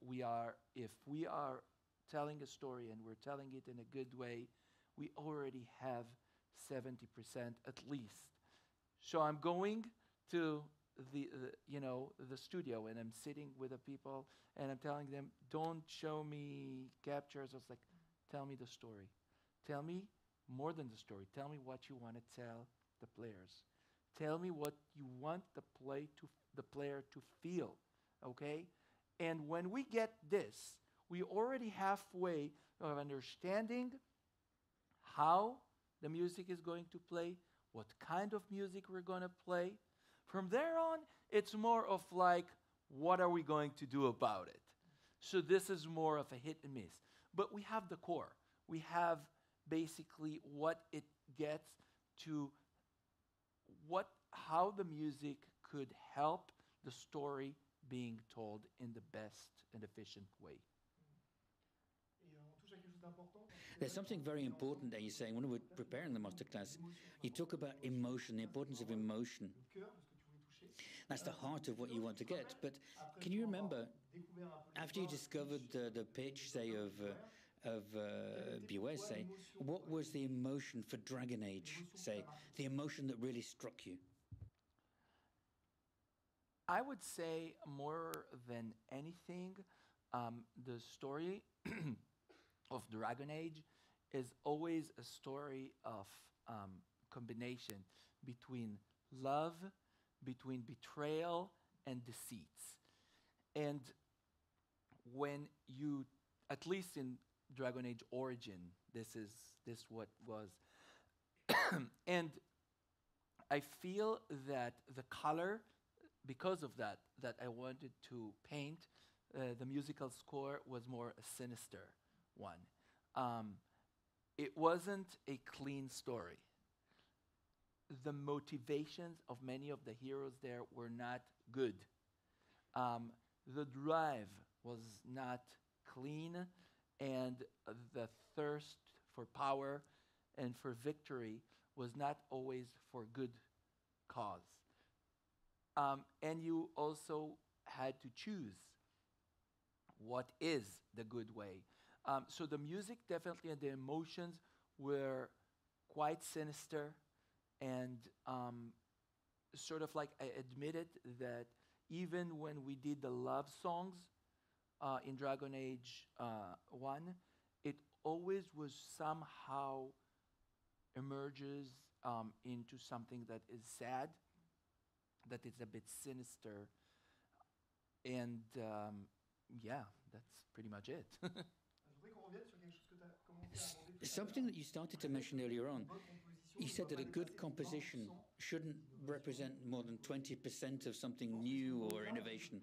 if we are telling a story and we're telling it in a good way, we already have 70% at least. So I'm going to the studio, and I'm sitting with the people, and I'm telling them, don't show me captures. I was like, tell me the story. Tell me more than the story. Tell me what you want to tell the players. Tell me what you want the player to feel, okay? And when we get this, we already halfway of understanding how the music is going to play, what kind of music we're going to play. From there on, it's more of like, what are we going to do about it? So this is more of a hit and miss. But we have the core. We have basically what it gets to how the music could help the story being told in the best and efficient way. There's something very important that you're saying. When we're preparing the masterclass, you talk about emotion, the importance of emotion. That's the heart of what you want to get. But can you remember, after you discovered the pitch, say, of BOS, say, what was the emotion for Dragon Age, say, the emotion that really struck you? I would say more than anything, the story of Dragon Age is always a story of combination between love, between betrayal, and deceits. And when you, at least in Dragon Age Origin, this what was. And I feel that the color, because of that I wanted to paint, the musical score was more a sinister one. It wasn't a clean story. The motivations of many of the heroes there were not good. The drive was not clean, and the thirst for power and for victory was not always for good cause. And you also had to choose what is the good way. So the music definitely and the emotions were quite sinister, and sort of like I admitted that even when we did the love songs in Dragon Age 1, it always was somehow emerges into something that is sad, that is a bit sinister, and yeah, that's pretty much it. Something that you started to mention earlier on, you said that a good composition shouldn't represent more than 20% of something new or innovation.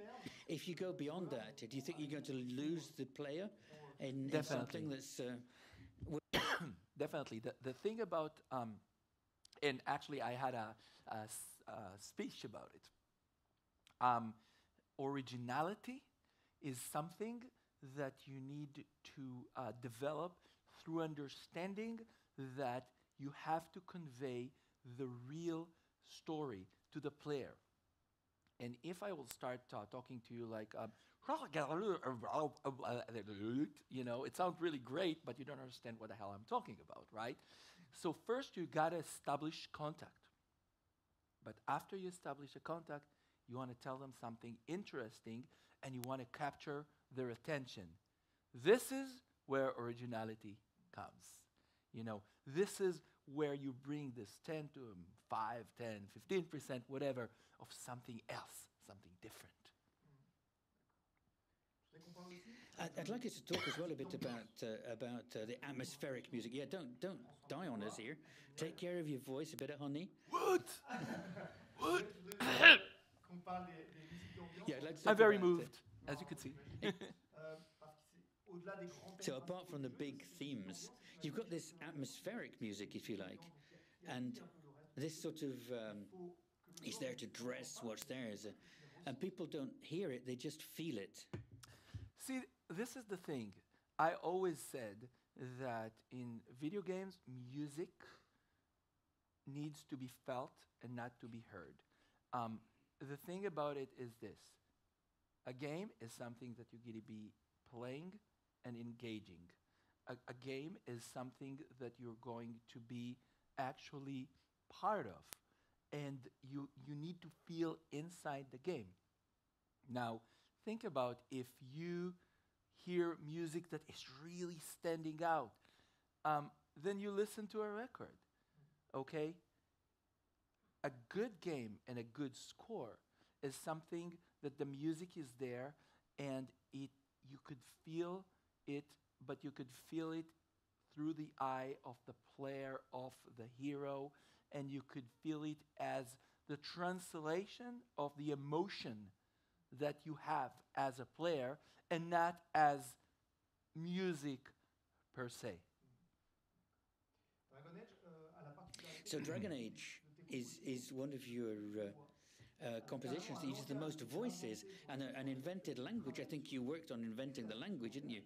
If you go beyond that, do you think you're going to lose the player in something that's definitely. The thing about, and actually I had a speech about it. Originality is something that you need to develop through understanding that you have to convey the real story to the player. And if I will start talking to you like, you know, it sounds really great, but you don't understand what the hell I'm talking about, right? So first you gotta establish contact. But after you establish a contact, you want to tell them something interesting and you want to capture their attention. This is where originality comes. You know, this is where you bring this 10 to 5, 10, 15%, whatever, of something else, something different. I'd like you to talk as well a bit about the atmospheric music. Yeah, don't die on us here. Take care of your voice a bit, honey. What? What? Qu'on parle des musiques d'ambiance. Yeah, I'd like to I'm talk very about, moved, as you can see. Parce que c'est au-delà des grands So thèmes apart from the big themes, you've got this atmospheric music, if you like, and this sort of is there to dress what's theirs, and people don't hear it; they just feel it. See, this is the thing. I always said that in video games, music needs to be felt and not to be heard. The thing about it is this. A game is something that you're going to be playing and engaging. A game is something that you're going to be actually part of. And you need to feel inside the game. Now, think about if you hear music that is really standing out, then you listen to a record, okay? A good game and a good score is something that the music is there and you could feel it, but you could feel it through the eye of the player, of the hero, and you could feel it as the translation of the emotion that you have as a player and not as music per se. Dragon Age a la particularité So Dragon Age is one of your compositions that uses the most voices and an invented language. I think you worked on inventing the language, didn't you?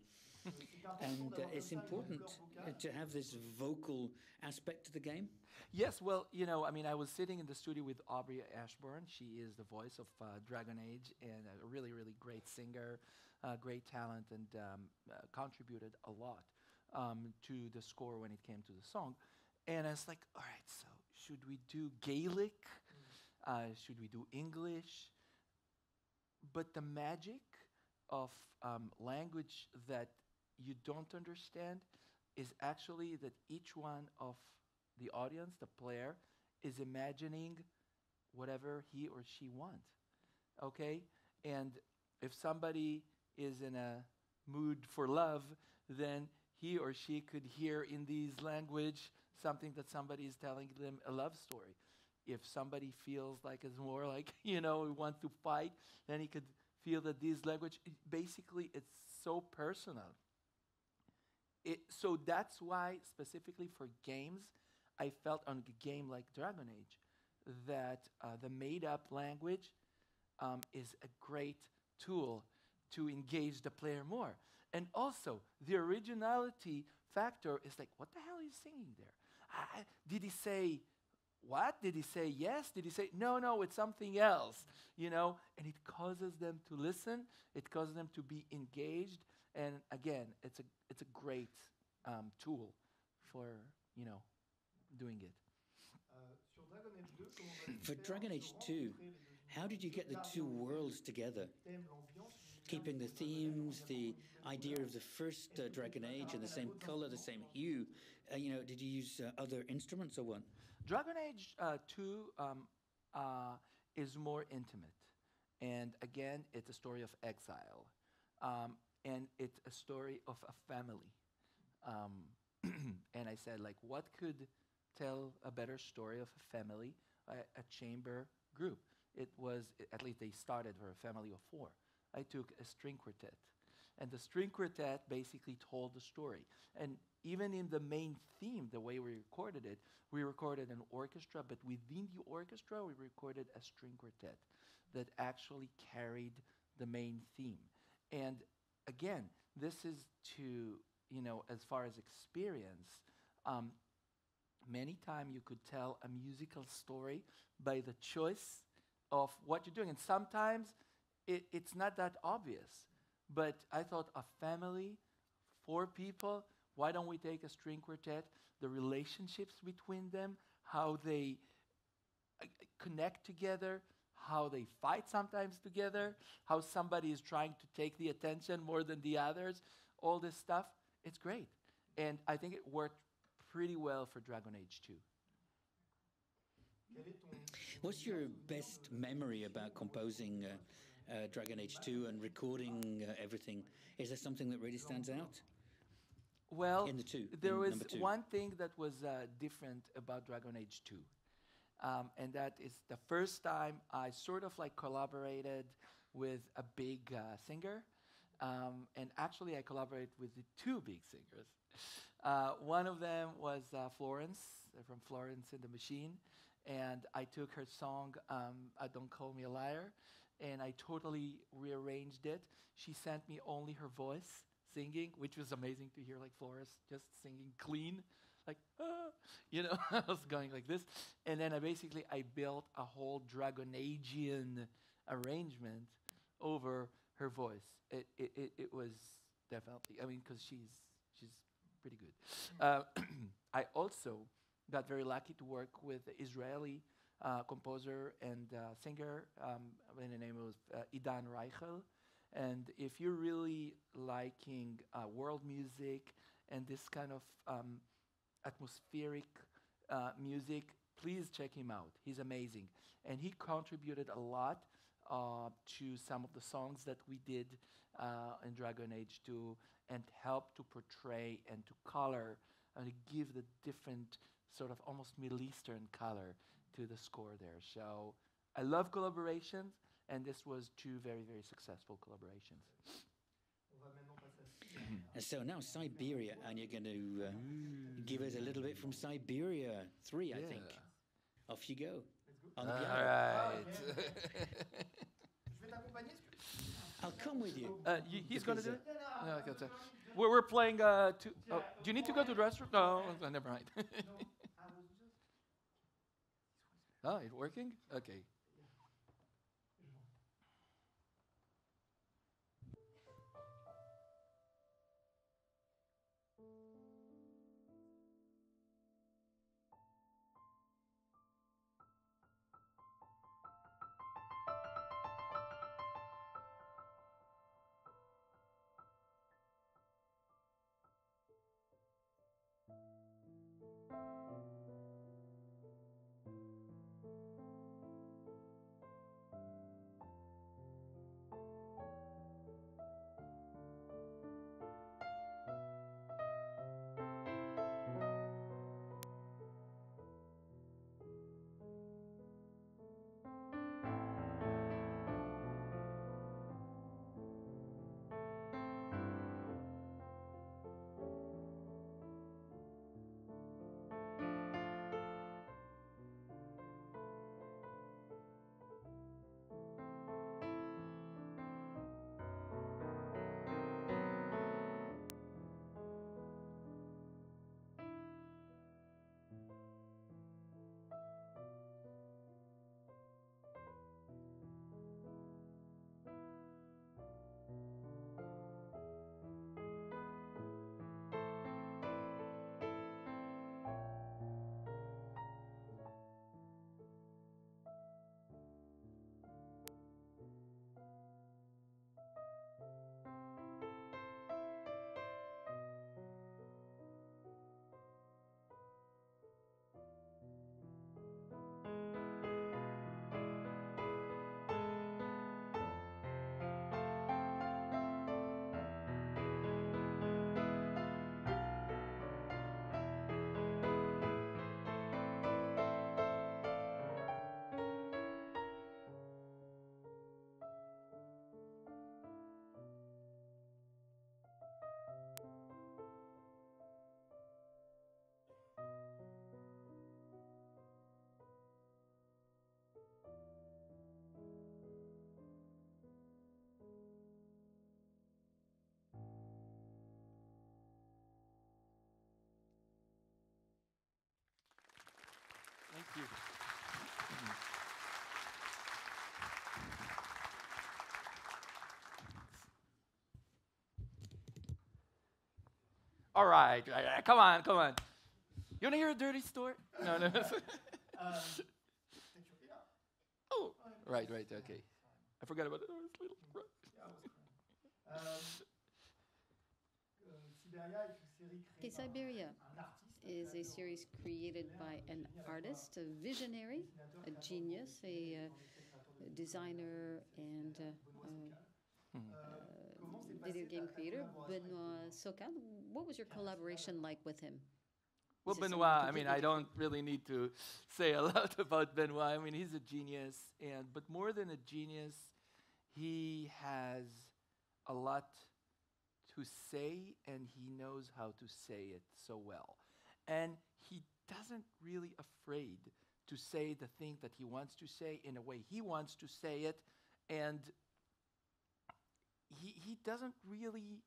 And it's important to have this vocal aspect to the game. Yes, well, you know, I mean, I was sitting in the studio with Aubrey Ashburn. She is the voice of Dragon Age and a really, really great singer, great talent, and contributed a lot to the score when it came to the song. And I was like, all right, so should we do Gaelic? Should we do English? But the magic of language that you don't understand is actually that each one of the audience, the player, is imagining whatever he or she wants, okay? And if somebody is in a mood for love, then he or she could hear in these language something that somebody is telling them a love story. If somebody feels like it's more like, you know, he wants to fight, then he could feel that this language, basically it's so personal. So that's why, specifically for games, I felt on a game like Dragon Age that the made-up language is a great tool to engage the player more. And also, the originality factor is like, what the hell are you singing there? Did he say what? Did he say yes? Did he say no, it's something else, you know? And it causes them to listen. It causes them to be engaged. And again, it's a great tool for, you know, doing it. sur Dragon Age 2, comment on a pu For faire Dragon Age pour 2, rencontrer les deux how did you get the two worlds together? thèmes, l'ambiance, Keeping the themes, the idea of the first Dragon Age and the same color, the same hue. You know, did you use other instruments or what? Dragon Age 2 is more intimate. And again, it's a story of exile. And it's a story of a family. And I said, like, what could tell a better story of a family, a chamber group? It was, at least they started for a family of 4. I took a string quartet. And the string quartet basically told the story. And even in the main theme, the way we recorded an orchestra, but within the orchestra, we recorded a string quartet that actually carried the main theme. And again, this is to, as far as experience, many times you could tell a musical story by the choice of what you're doing. And sometimes it's not that obvious. But I thought a family, 4 people, why don't we take a string quartet, the relationships between them, how they connect together, how they fight sometimes together, how somebody is trying to take the attention more than the others, all this stuff. It's great. And I think it worked pretty well for Dragon Age 2. What's your best memory about composing Dragon Age 2 and recording everything? Is there something that really stands out? Well, in the two, there was number 2. one thing that was different about Dragon Age 2. And that is the first time I sort of like collaborated with a big singer. And actually I collaborated with the 2 big singers. One of them was Florence, from Florence and the Machine. And I took her song, Don't Call Me a Liar, and I totally rearranged it. She sent me only her voice singing, which was amazing to hear, like Florence just singing clean, like, I was going like this. And then I built a whole Dragon Agean arrangement over her voice. It was definitely, because she's pretty good. I also got very lucky to work with the Israeli composer and singer by the name of Idan Reichel. And if you're really liking world music and this kind of atmospheric music, please check him out. He's amazing. And he contributed a lot to some of the songs that we did in Dragon Age 2 and helped to portray and to color and to give the different sort of almost Middle Eastern color to the score there. So I love collaborations, and this was 2 very, very successful collaborations. And so now Siberia, and you're going to give us a little bit from Siberia 3, I think. Off you go. On the piano. All right. Je vais t'accompagner. I'll come with you. He's going to do it? No, I got we're playing do you need to go to the restroom? No, never mind. Oh, it's working? Okay. you. All right, come on, come on. You want to hear a dirty story? No, no. Oh, right, okay. I forgot about it. Oh, it's little. Right. Okay, Siberia is a series created by an artist, a visionary, a genius, a designer, and video game creator, Benoit Socal. What was your collaboration like with him? Well, Is it Benoit, someone I mean, completely I don't different? really need to say a lot about Benoit. I mean, he's a genius, but more than a genius, he has a lot to say, and he knows how to say it so well. And he doesn't really afraid to say the thing that he wants to say in a way he wants to say it, and he doesn't really,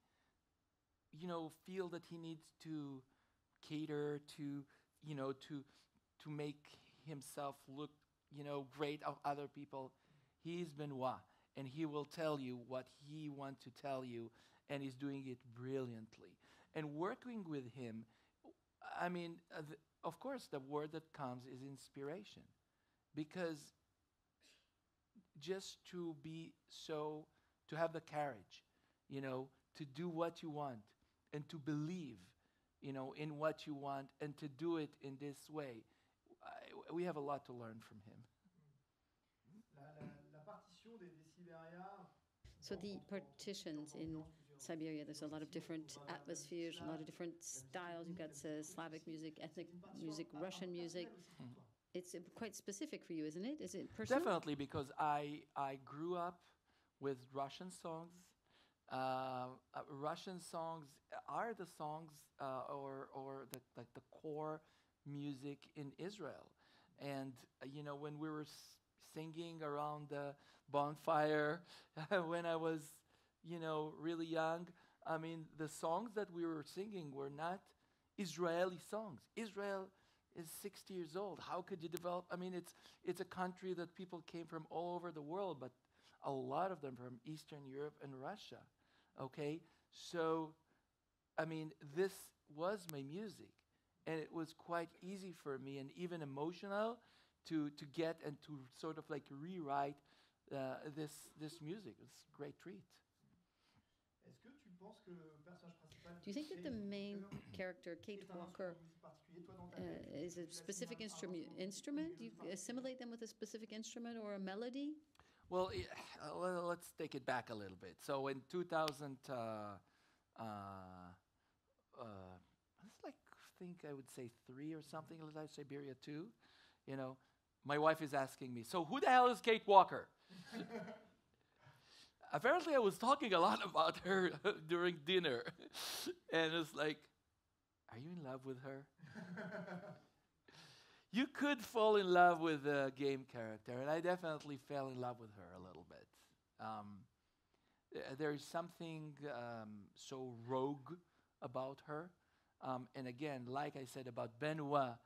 feel that he needs to cater to, to make himself look, great of other people. He's Benoit, and he will tell you what he wants to tell you, and he's doing it brilliantly. And working with him, I mean, of course, the word that comes is inspiration, because just to have the courage, to do what you want and to believe, in what you want and to do it in this way. We have a lot to learn from him. So the partitions in Siberia, there's a lot of different atmospheres, a lot of different styles. You've got Slavic music, ethnic music, Russian music. It's quite specific for you, isn't it? Is it personal? Definitely, because I grew up with Russian songs. Russian songs are the songs or the core music in Israel. And when we were singing around the bonfire when I was really young, I mean, the songs that we were singing were not Israeli songs. Israel is 60 years old. How could you develop? I mean, it's a country that people came from all over the world, but a lot of them from Eastern Europe and Russia. Okay, so I mean, this was my music, and it was quite easy for me and even emotional to get and to sort of like rewrite this music. It's a great treat. Do you think that the main character, Kate Walker, is a specific instrument? Do you assimilate them with a specific instrument or a melody? Well, let's take it back a little bit. So in 2000, it's like, I think I would say 3 or something, like Siberia 2, my wife is asking me, so who the hell is Kate Walker? Apparently I was talking a lot about her during dinner. And it's like, are you in love with her? You could fall in love with a game character, and I definitely fell in love with her a little bit. There is something so rogue about her. And again, like I said about Benoit,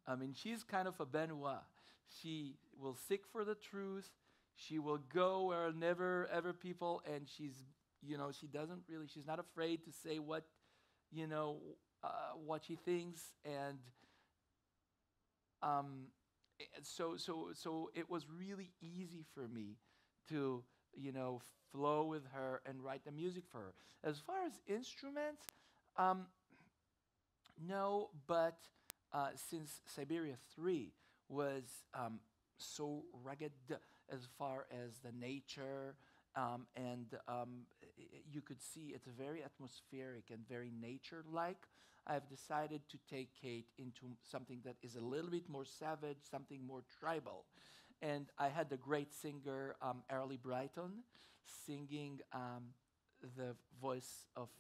I mean, she's kind of a Benoit. She will seek for the truth. She will go where never ever people, and she's not afraid to say what she thinks, and so it was really easy for me to flow with her and write the music for her. As far as instruments, no, but since Siberia 3 was so rugged as far as the nature, and you could see it's very atmospheric and very nature-like, I've decided to take Kate into something that is a little bit more savage, something more tribal. And I had the great singer, Arlie Brighton, singing the voice of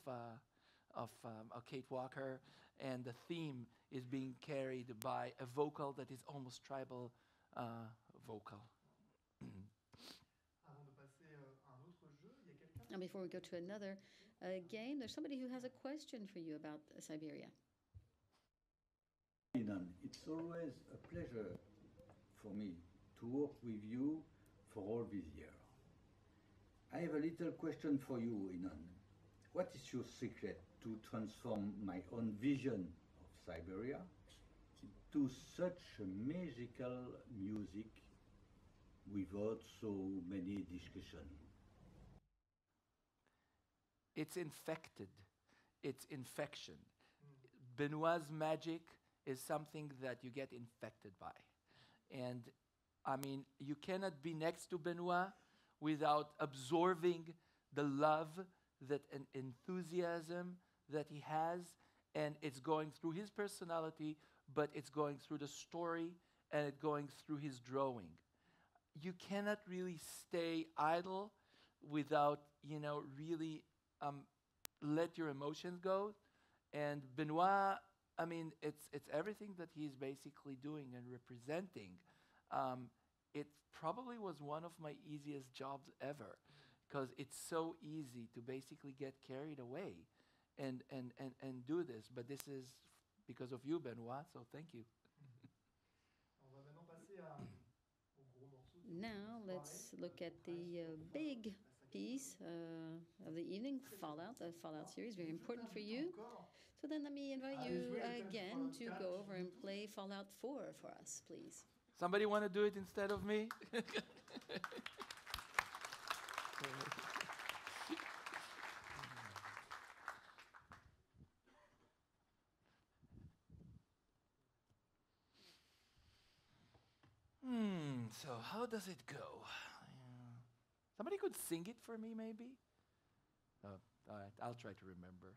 Kate Walker, and the theme is being carried by a vocal that is almost tribal vocal. And before we go to another game, there's somebody who has a question for you about Siberia. Inon, it's always a pleasure for me to work with you for all these years. I have a little question for you, Inon. What is your secret to transform my own vision of Siberia into such a magical music without so many discussions? It's infected. It's infection. Benoit's magic is something that you get infected by. And I mean, you cannot be next to Benoit without absorbing the love, that an enthusiasm that he has, and it's going through his personality, but it's going through the story, and it's going through his drawing. You cannot really stay idle without, really let your emotions go. And Benoit, I mean, it's everything that he's basically doing and representing. It probably was one of my easiest jobs ever, because it's so easy to basically get carried away and do this. But this is because of you, Benoit, so thank you. On va maintenant passer au gros morceau. Now let's look at the big piece of the evening, Fallout, the Fallout series, very important for you. So then let me invite you again to go over and play Fallout 4 for us, please. Somebody want to do it instead of me? So how does it go? Somebody could sing it for me, maybe? All right, I'll try to remember.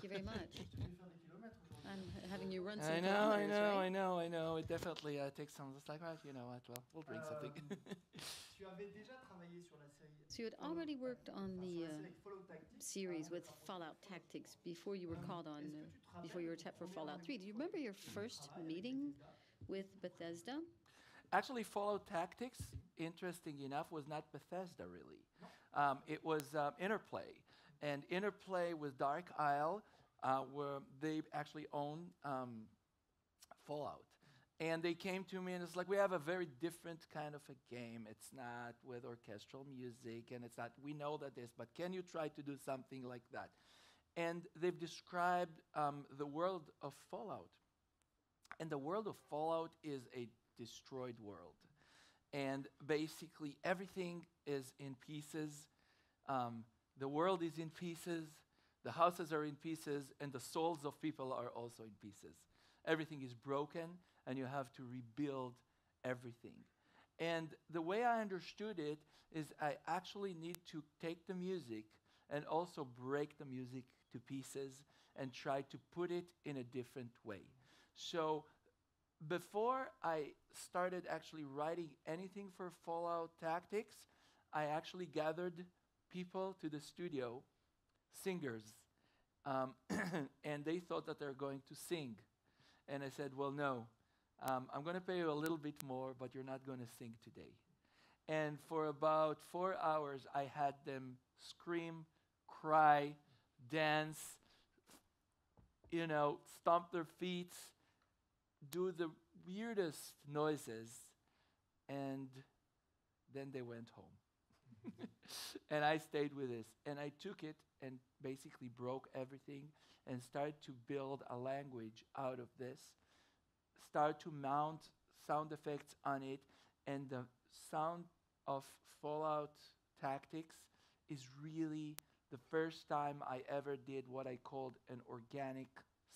Thank you very much. Je te fais faire des kilomètres aujourd'hui. I'm having you run some I know, I kilometers, know, right? I know, I know. It definitely takes some. It's like, right, you know what? Well, we'll bring something. Tu avais déjà travaillé sur la série. So you had already worked on Enfin, sur the la série Fallout Tactics. series avant with d'être approché Fallout par Tactics before you were called on, Est-ce que tu te rappelles before you were de tapped ton for premier Fallout 3. Do you rendez-vous remember your avec first travail avec meeting Bethesda? with Bethesda? Actually, Fallout Tactics, interesting enough, was not Bethesda really. It was Interplay. And Interplay with Dark Isle, where they actually own Fallout. And they came to me and it's like, we have a very different kind of a game. It's not with orchestral music and it's not, we know that this, but can you try to do something like that? And they've described the world of Fallout. And the world of Fallout is a destroyed world. And basically everything is in pieces. The world is in pieces. The houses are in pieces. And the souls of people are also in pieces. Everything is broken and you have to rebuild everything. And the way I understood it is I actually need to take the music and also break the music to pieces and try to put it in a different way. So before I started actually writing anything for Fallout Tactics, I actually gathered people to the studio, singers, and they thought that they're going to sing. And I said, well, no, I'm going to pay you a little bit more, but you're not going to sing today. And for about 4 hours, I had them scream, cry, dance, you know, stomp their feet, do the weirdest noises, and then they went home. And I stayed with this. And I took it and basically broke everything and started to build a language out of this, start to mount sound effects on it, and the sound of Fallout Tactics is really the first time I ever did what I called an organic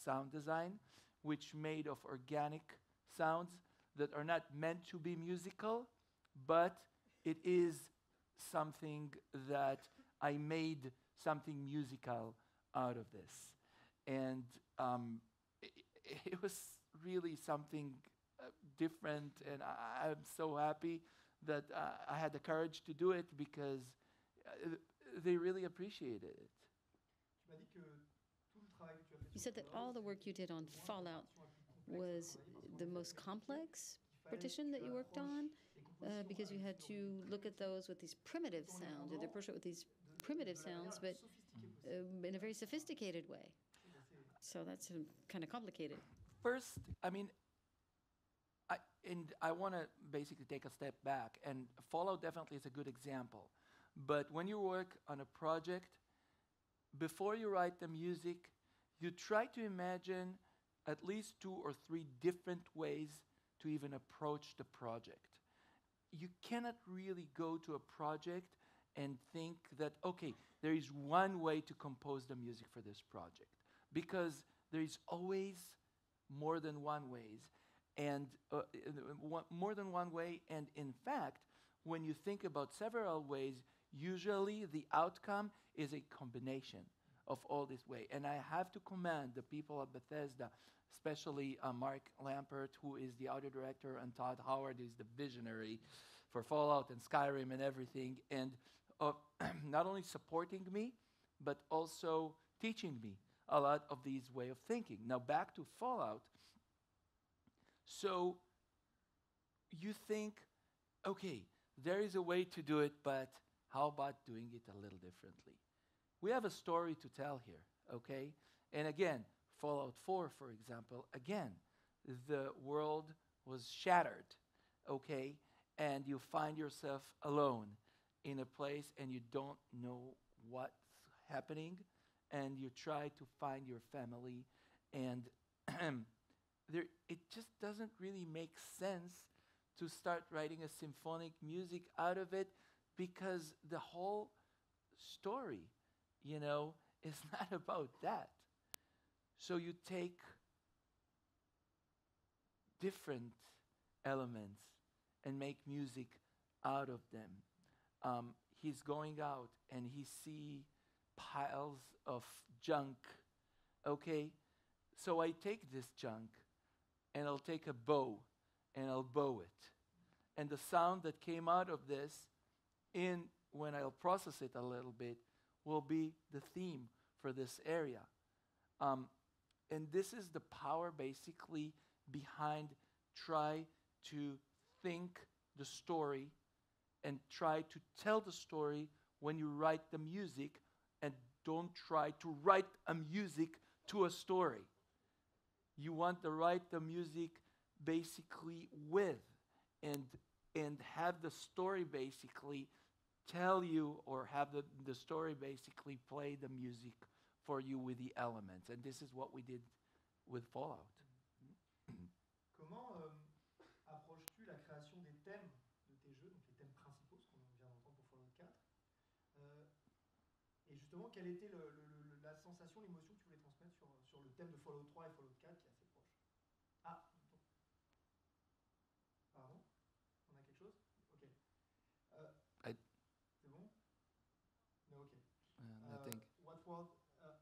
sound design, which made of organic sounds that are not meant to be musical, but it is something that I made something musical out of this. And it was really something different, and I'm so happy that I had the courage to do it because they really appreciated it. Tu m'as dit que tout le travail que tu as fait You sur said that all the work you did on Fallout was the most complex partition that you worked on because you had to look at those with these primitive sounds, or the Persia with these primitive sounds, but in a very sophisticated way. So that's kind of complicated. First, I mean, I want to basically take a step back, and Fallout definitely is a good example. But when you work on a project, before you write the music, you try to imagine at least 2 or 3 different ways to even approach the project. You cannot really go to a project and think that, okay, there is one way to compose the music for this project, because there is always more than one ways, and more than one way. And in fact, when you think about several ways, usually the outcome is a combination of all this way. And I have to commend the people at Bethesda, especially Mark Lampert, who is the audio director, and Todd Howard is the visionary for Fallout and Skyrim and everything, and not only supporting me, but also teaching me a lot of these way of thinking. Now back to Fallout. So you think, okay, there is a way to do it, but how about doing it a little differently? We have a story to tell here, okay? And again, Fallout 4, for example, again, the world was shattered, okay? And you find yourself alone in a place and you don't know what's happening, and you try to find your family, and it just doesn't really make sense to start writing a symphonic music out of it, because the whole story, you know, is not about that. So you take different elements and make music out of them. He's going out and he see piles of junk Okay, so I take this chunk and I'll take a bow and I'll bow it. And the sound that came out of this, when I'll process it a little bit, will be the theme for this area. And this is the power basically behind try to think the story and try to tell the story when you write the music, and don't try to write a music to a story. You want to write the music basically with and have the story basically tell you, or have the story basically play the music for you with the elements. And this is what we did with Fallout. Comment approches-tu la création des thèmes de tes jeux, donc les thèmes principaux, ce qu'on vient d'entendre pour Fallout 4 et justement, quelle était la sensation, l'émotion que tu voulais transmettre sur le thème de Fallout 3 et Fallout 4 qui est assez proche? Ah, pardon? On a quelque chose? Ok. C'est bon? No, ok. Nothing.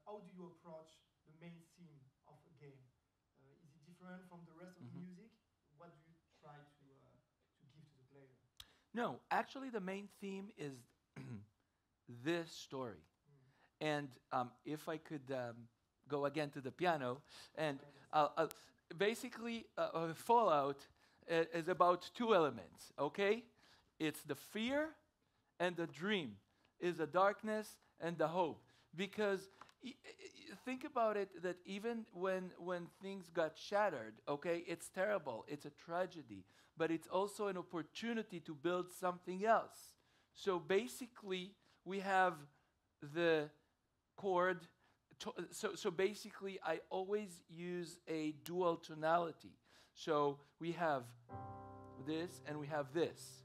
How do you approach the main theme of a game? Is it different from the rest of the music? What do you try to give to the player? No, actually the main theme is this story. And if I could go again to the piano, and basically Fallout is about two elements, okay? It's the fear and the dream, is the darkness and the hope. Because think about it, that even when things got shattered, okay, it's terrible, it's a tragedy, but it's also an opportunity to build something else. So basically, we have the chord. So basically, I always use a dual tonality. So we have this and we have this.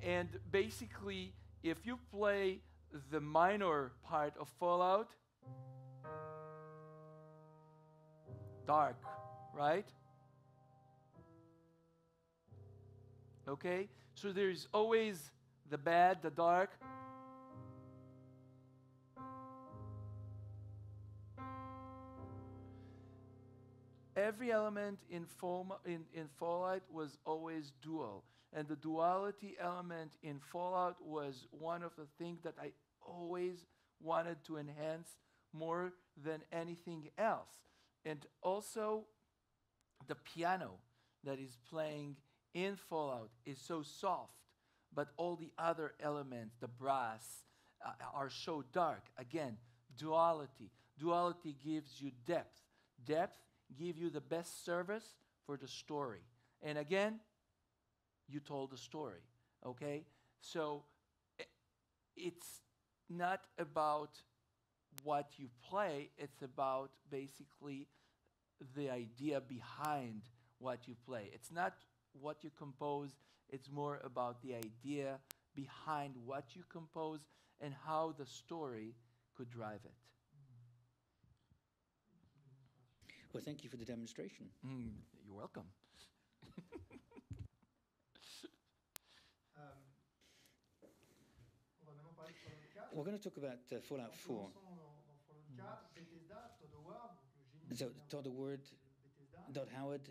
And basically, if you play the minor part of Fallout, dark, right? Okay? So there's always the bad, the dark. Every element in Fallout was always dual. And the duality element in Fallout was one of the things that I always wanted to enhance more than anything else. And also, the piano that is playing in Fallout is so soft, but all the other elements, the brass, are so dark. Again, duality. Duality gives you depth. Depth gives you the best service for the story. And again, you told the story, okay? So it's not about what you play, it's about basically the idea behind what you play. It's not what you compose, it's more about the idea behind what you compose and how the story could drive it. Well, thank you for the demonstration. You're welcome. On va maintenant parler de Fallout 4. We're going to talk about Fallout 4. Dans Fallout 4, Bethesda, Todd Howard, donc le génie So, derrière Todd Howard, Bethesda, Todd Howard,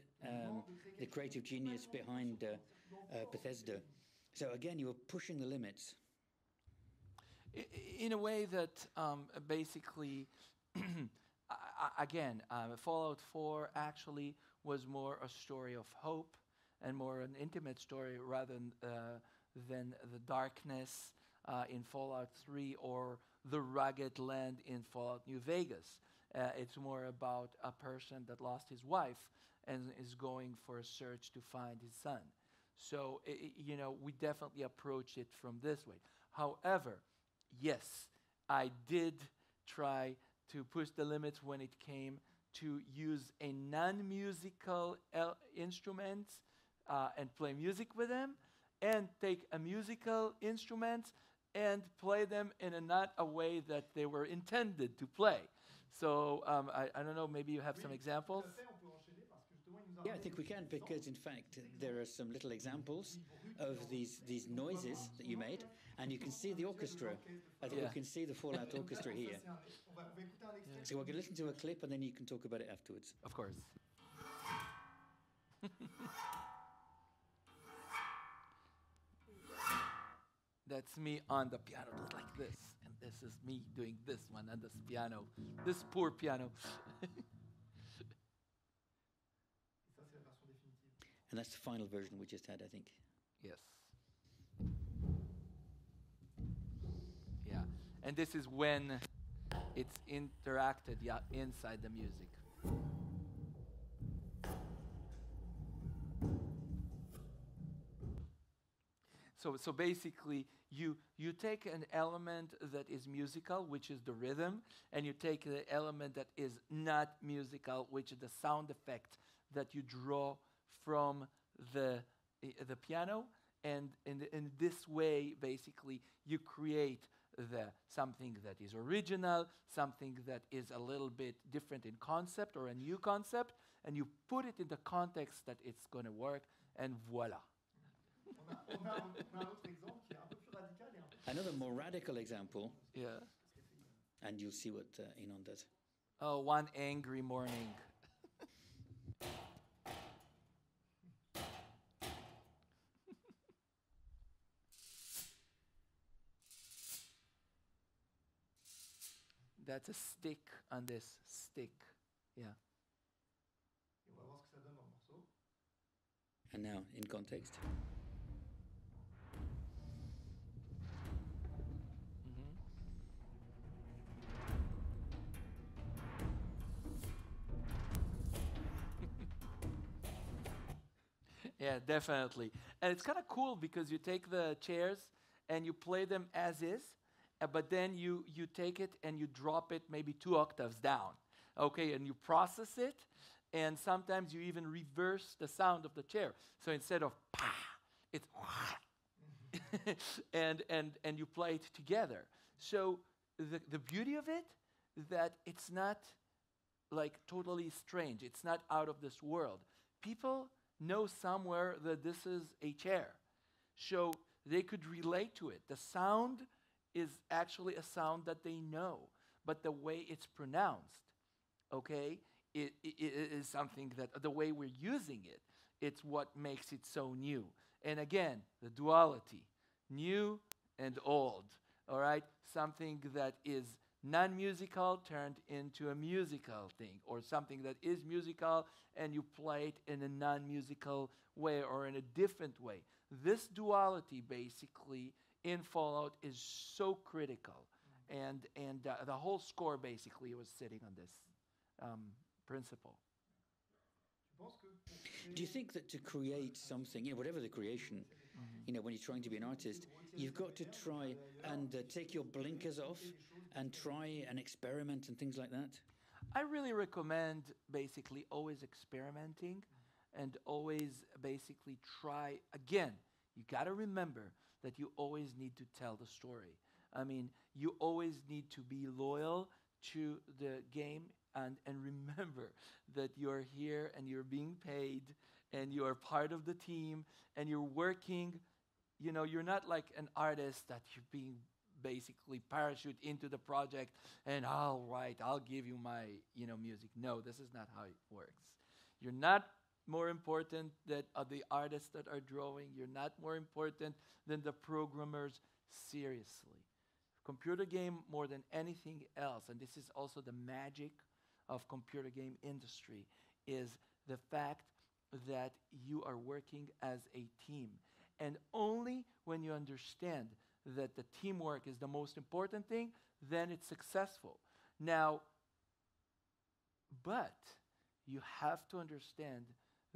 the creative genius behind Bethesda. So again, you were pushing the limits. In a way that basically, again, Fallout 4 actually was more a story of hope and more an intimate story rather than the darkness in Fallout 3 or the rugged land in Fallout New Vegas. It's more about a person that lost his wife and is going for a search to find his son. So, we definitely approach it from this way. However, yes, I did try to push the limits when it came to use a non-musical instruments and play music with them, and take a musical instruments and play them in not a way that they were intended to play. So I don't know, maybe you have some examples? Tout à fait, on peut enchaîner parce que justement, il nous Yeah, I think we can, because in fact there are some little examples of these noises that you made, and you can see the orchestra. I think we can see the Fallout Orchestra here. On va écouter un extrait. So we're going to listen to a clip, and then you can talk about it afterwards. Of course. That's me on the piano, just like this. And this is me doing this one on this piano. This poor piano. Et ça, c'est la version définitive. And that's the final version we just had, I think. Yes. Yeah. And this is when it's interacted, inside the music. So basically, you take an element that is musical, which is the rhythm, and you take the element that is not musical, which is the sound effect that you draw from the piano, and in this way, basically, you create something that is original, something that is a little bit different in concept or a new concept, and you put it in the context that it's going to work, and voila. On a un autre exemple qui est un peu plus radical et un peu Another more radical example, Yeah. and you'll see what Inon does. Oh, one angry morning. That's a stick on this stick. Yeah. Et on va voir ce que ça donne dans le morceau. And now, in context. Yeah, definitely. And it's kind of cool because you take the chairs and you play them as is, but then you take it and you drop it maybe 2 octaves down. Okay, and you process it, and sometimes you even reverse the sound of the chair. So instead of pa, it's and you play it together. So the beauty of it is that it's not like totally strange. It's not out of this world. People know somewhere that this is a chair, so they could relate to it. The sound is actually a sound that they know, but the way it's pronounced, okay, it is something that the way we're using it, it's what makes it so new. And again, the duality, new and old, all right? Something that is non-musical turned into a musical thing, or something that is musical and you play it in a non-musical way or in a different way. This duality basically in Fallout is so critical, and the whole score basically was sitting on this principle. Do you think that to create something, whatever the creation, when you're trying to be an artist, you've got to try and take your blinkers off and try and experiment and things like that? I really recommend basically always experimenting and always basically try. Again, you got to remember that you always need to tell the story. I mean, you always need to be loyal to the game, and remember that you're here and you're being paid and you're part of the team and you're working. You're not like an artist that you're being basically parachute into the project and all right, I'll give you my music. No, this is not how it works. You're not more important than the artists that are drawing. You're not more important than the programmers. Seriously, computer game more than anything else, and this is also the magic of computer game industry, is the fact that you are working as a team. And only when you understand that the teamwork is the most important thing, then it's successful. Now, but you have to understand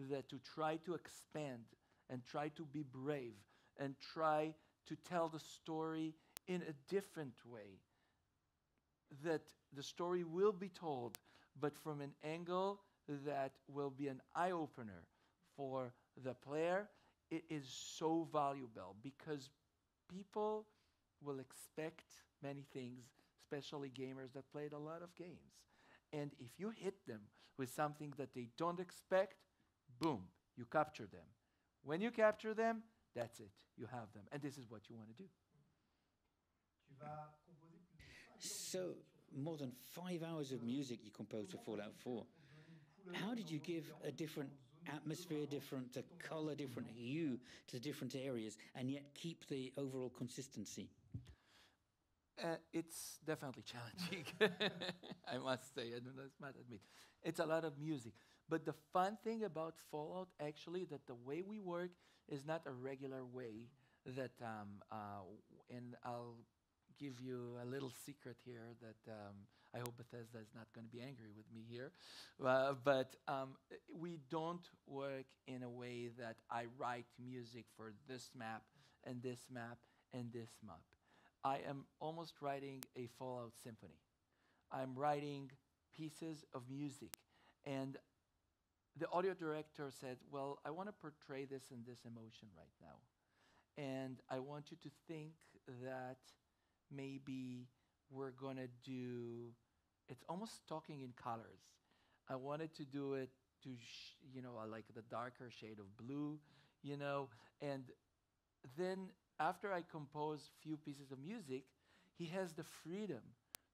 that to try to expand and try to be brave and try to tell the story in a different way, that the story will be told, but from an angle that will be an eye-opener for the player. It is so valuable because people will expect many things, especially gamers that played a lot of games. And if you hit them with something that they don't expect, boom, you capture them. When you capture them, that's it. You have them. And this is what you want to do. Tu vas composer plus de 5 heures de So, musique sur more than 5 hours of music you composed for Fallout 4. How did you give a different atmosphere, different color, different hue to the different areas, and yet keep the overall consistency? It's definitely challenging, I must say. I must admit, it's a lot of music. But the fun thing about Fallout, actually, that the way we work is not a regular way. And I'll give you a little secret here that I hope Bethesda is not going to be angry with me here. But we don't work in a way that I write music for this map and this map and this map. I am almost writing a Fallout symphony. I'm writing pieces of music. And the audio director said, well, I want to portray this and this emotion right now. And I want you to think that maybe we're going to do, it's almost talking in colors. I wanted to do it to, like the darker shade of blue, and then after I compose few pieces of music, he has the freedom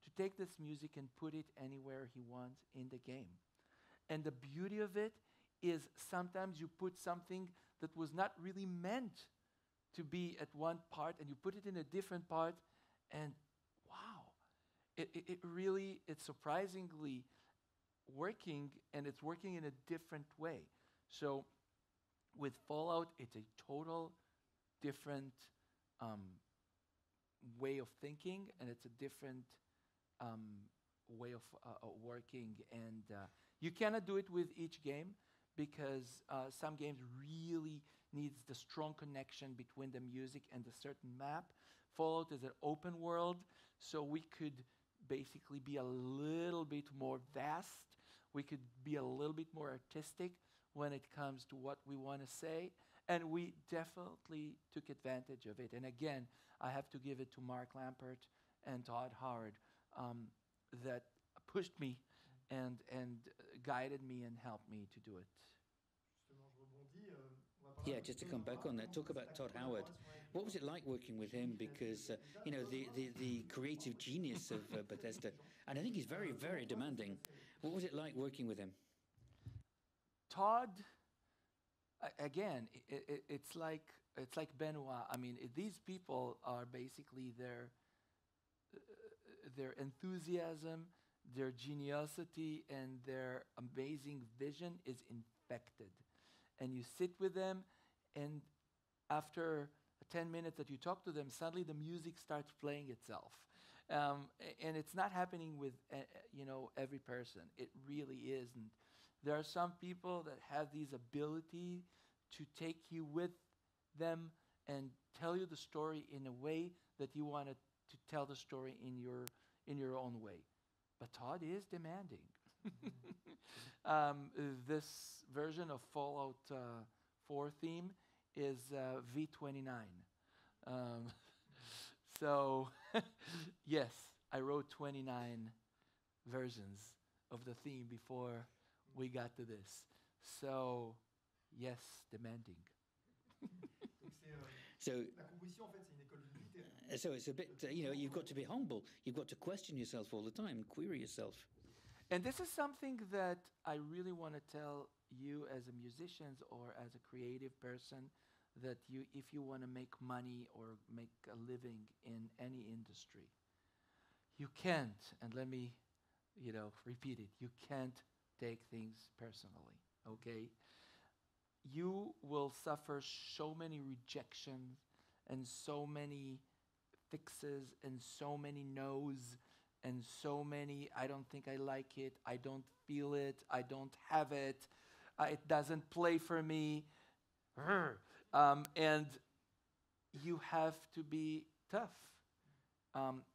to take this music and put it anywhere he wants in the game. And the beauty of it is sometimes you put something that was not really meant to be at one part and you put it in a different part, and wow, it's surprisingly working, and it's working in a different way. So with Fallout, it's a total different way of thinking, and it's a different way of working. And you cannot do it with each game because some games really needs the strong connection between the music and the certain map. Fallout is an open world, so we could basically be a little bit more vast. We could be a little bit more artistic when it comes to what we want to say. And we definitely took advantage of it. And again, I have to give it to Mark Lampert and Todd Howard that pushed me and guided me and helped me to do it. Yeah, just to come back on that, talk about Todd Howard. What was it like working with him? Because, the creative genius of Bethesda, and I think he's very, very demanding. What was it like working with him? Todd, again, it's like Benoit. I mean, these people are basically their enthusiasm, their geniosity, and their amazing vision is infected. And you sit with them, and after 10 minutes that you talk to them, suddenly the music starts playing itself. And it's not happening with every person. It really isn't. There are some people that have these ability to take you with them and tell you the story in a way that you want to tell the story in your own way. But Todd is demanding. This version of Fallout 4 theme is V29. So, yes, I wrote 29 versions of the theme before we got to this. So, yes, demanding. So, La composition, en fait, c'est une école littéraire. so it's a bit, you've got to be humble. You've got to question yourself all the time, query yourself. And this is something that I really want to tell you as a musician or as a creative person, that if you want to make money or make a living in any industry, you can't, and let me, repeat it, you can't take things personally, okay? You will suffer so many rejections and so many fixes and so many no's and so many, I don't think I like it, I don't feel it, I don't have it, it doesn't play for me. And you have to be tough.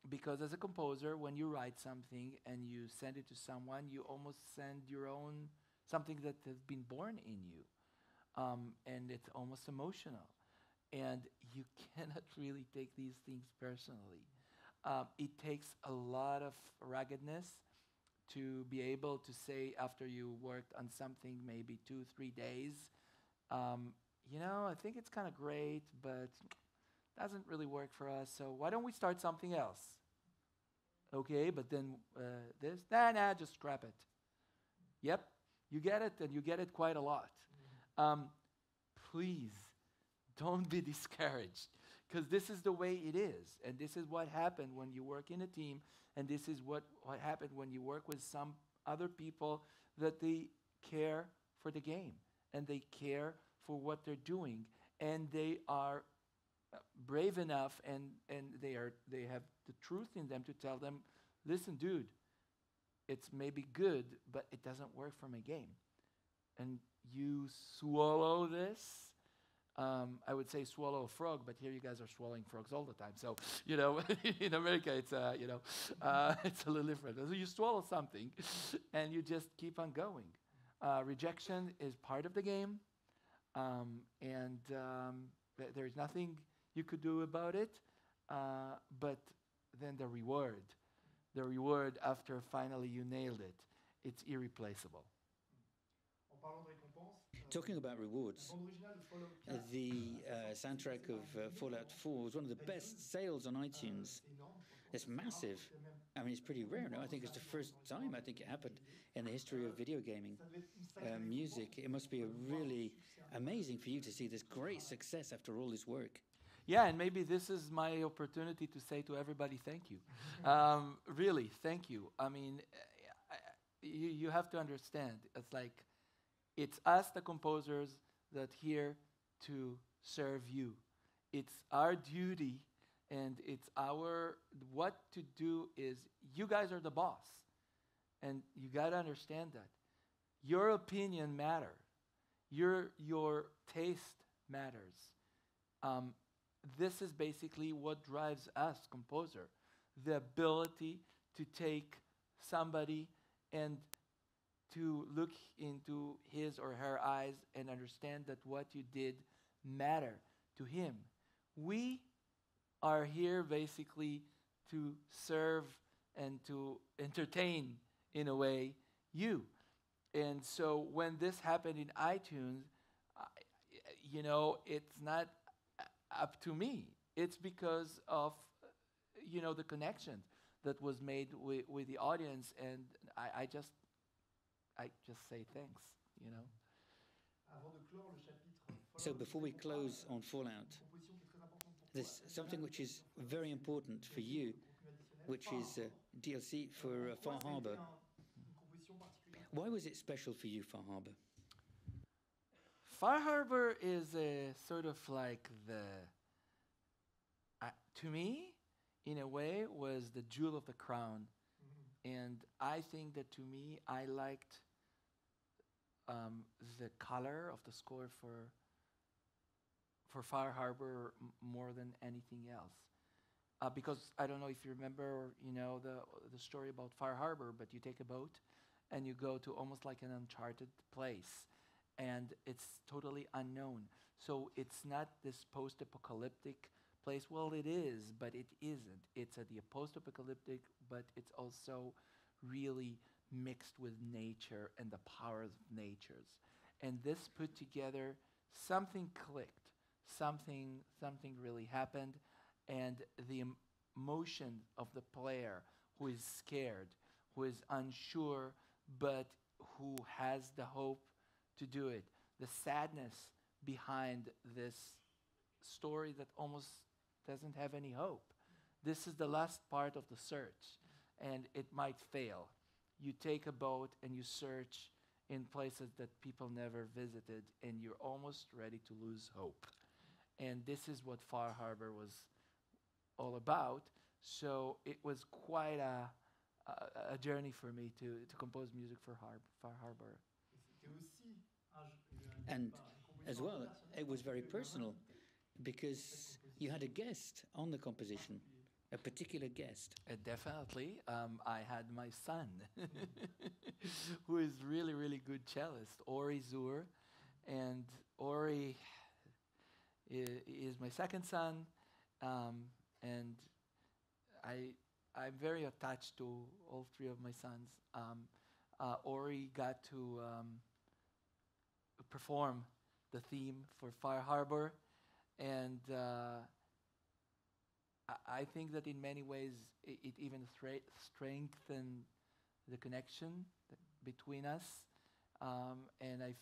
Because as a composer, when you write something and you send it to someone, you almost send your own, something that has been born in you. And it's almost emotional. And you cannot really take these things personally. It takes a lot of ruggedness to be able to say after you worked on something maybe 2-3 days, I think it's kind of great, but doesn't really work for us, so why don't we start something else? Okay, but then just scrap it. Yep, you get it, and you get it quite a lot. Please, don't be discouraged, because this is the way it is, and this is what happened when you work in a team, and this is what happened when you work with some other people that they care for the game, and they care for what they're doing, and they are brave enough, and they have the truth in them to tell them, listen, dude, it's maybe good, but it doesn't work for my game. And you swallow this. I would say swallow a frog, but here you guys are swallowing frogs all the time. So, in America, it's it's a little different. So you swallow something, and you just keep on going. Rejection is part of the game, and there's nothing you could do about it. But then the reward after finally you nailed it, it's irreplaceable. Talking about rewards, the soundtrack of Fallout 4 was one of the best sales on iTunes. It's massive. I mean, it's pretty rare now. I think it's the first time I think it happened in the history of video gaming music. It must be really amazing for you to see this great success after all this work. Yeah, and maybe this is my opportunity to say to everybody, thank you. Really, thank you. I mean, you have to understand. It's like, it's us, the composers, that here to serve you. It's our duty, and it's what to do is, you guys are the boss. And you got to understand that. Your opinion matters. Your taste matters. This is basically what drives us, composer. The ability to take somebody and to look into his or her eyes and understand that what you did matter to him. We are here basically to serve and to entertain, in a way, you. And so when this happened in iTunes, it's not up to me. It's because of, the connection that was made with the audience, and I just say thanks, So before we close on Fallout, there's something which is very important for you, which is DLC for Far Harbor. Why was it special for you, Far Harbor? Far Harbor is sort of like to me, in a way, was the jewel of the crown. And I think that, to me, I liked the color of the score for Far Harbor more than anything else. Because I don't know if you remember, the story about Far Harbor, but you take a boat and you go to almost like an uncharted place, and it's totally unknown. So it's not this post-apocalyptic place. Well, it is, but it isn't. It's the post-apocalyptic, but it's also really mixed with nature and the powers of natures. And this put together, something clicked. Something really happened, and the emotion of the player who is scared, who is unsure, but who has the hope to do it. The sadness behind this story that almost doesn't have any hope. This is the last part of the search, and it might fail. You take a boat and you search in places that people never visited, and you're almost ready to lose hope. And this is what Far Harbor was all about. So it was quite a journey for me to compose music for Far Harbor. And as well, it was very personal, because you had a guest on the composition, a particular guest. Definitely. I had my son, who is really, really good cellist, Ori Zur. And Ori is my second son, and I'm very attached to all three of my sons. Ori got to perform the theme for Fire Harbor, and I think that in many ways it even strengthened the connection between us, and I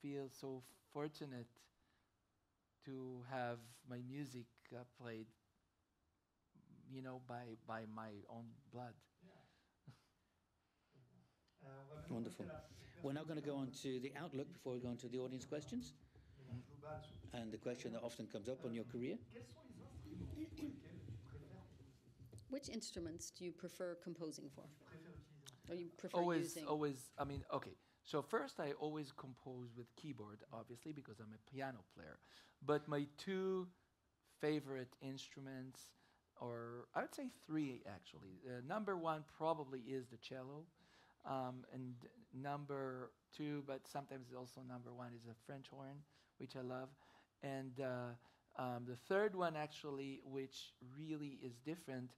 feel so fortunate to have my music played, by my own blood. Wonderful. We're now going to go on to the outlook before we go on to the audience questions. And the question that often comes up on your career. Which instruments do you prefer composing for? Or you prefer using? Okay. So first, I always compose with keyboard, obviously, because I'm a piano player. But my two favorite instruments, or I would say three, actually. Number one probably is the cello. And number two, but sometimes also number one, is a French horn, which I love. And the third one, actually, which really is different,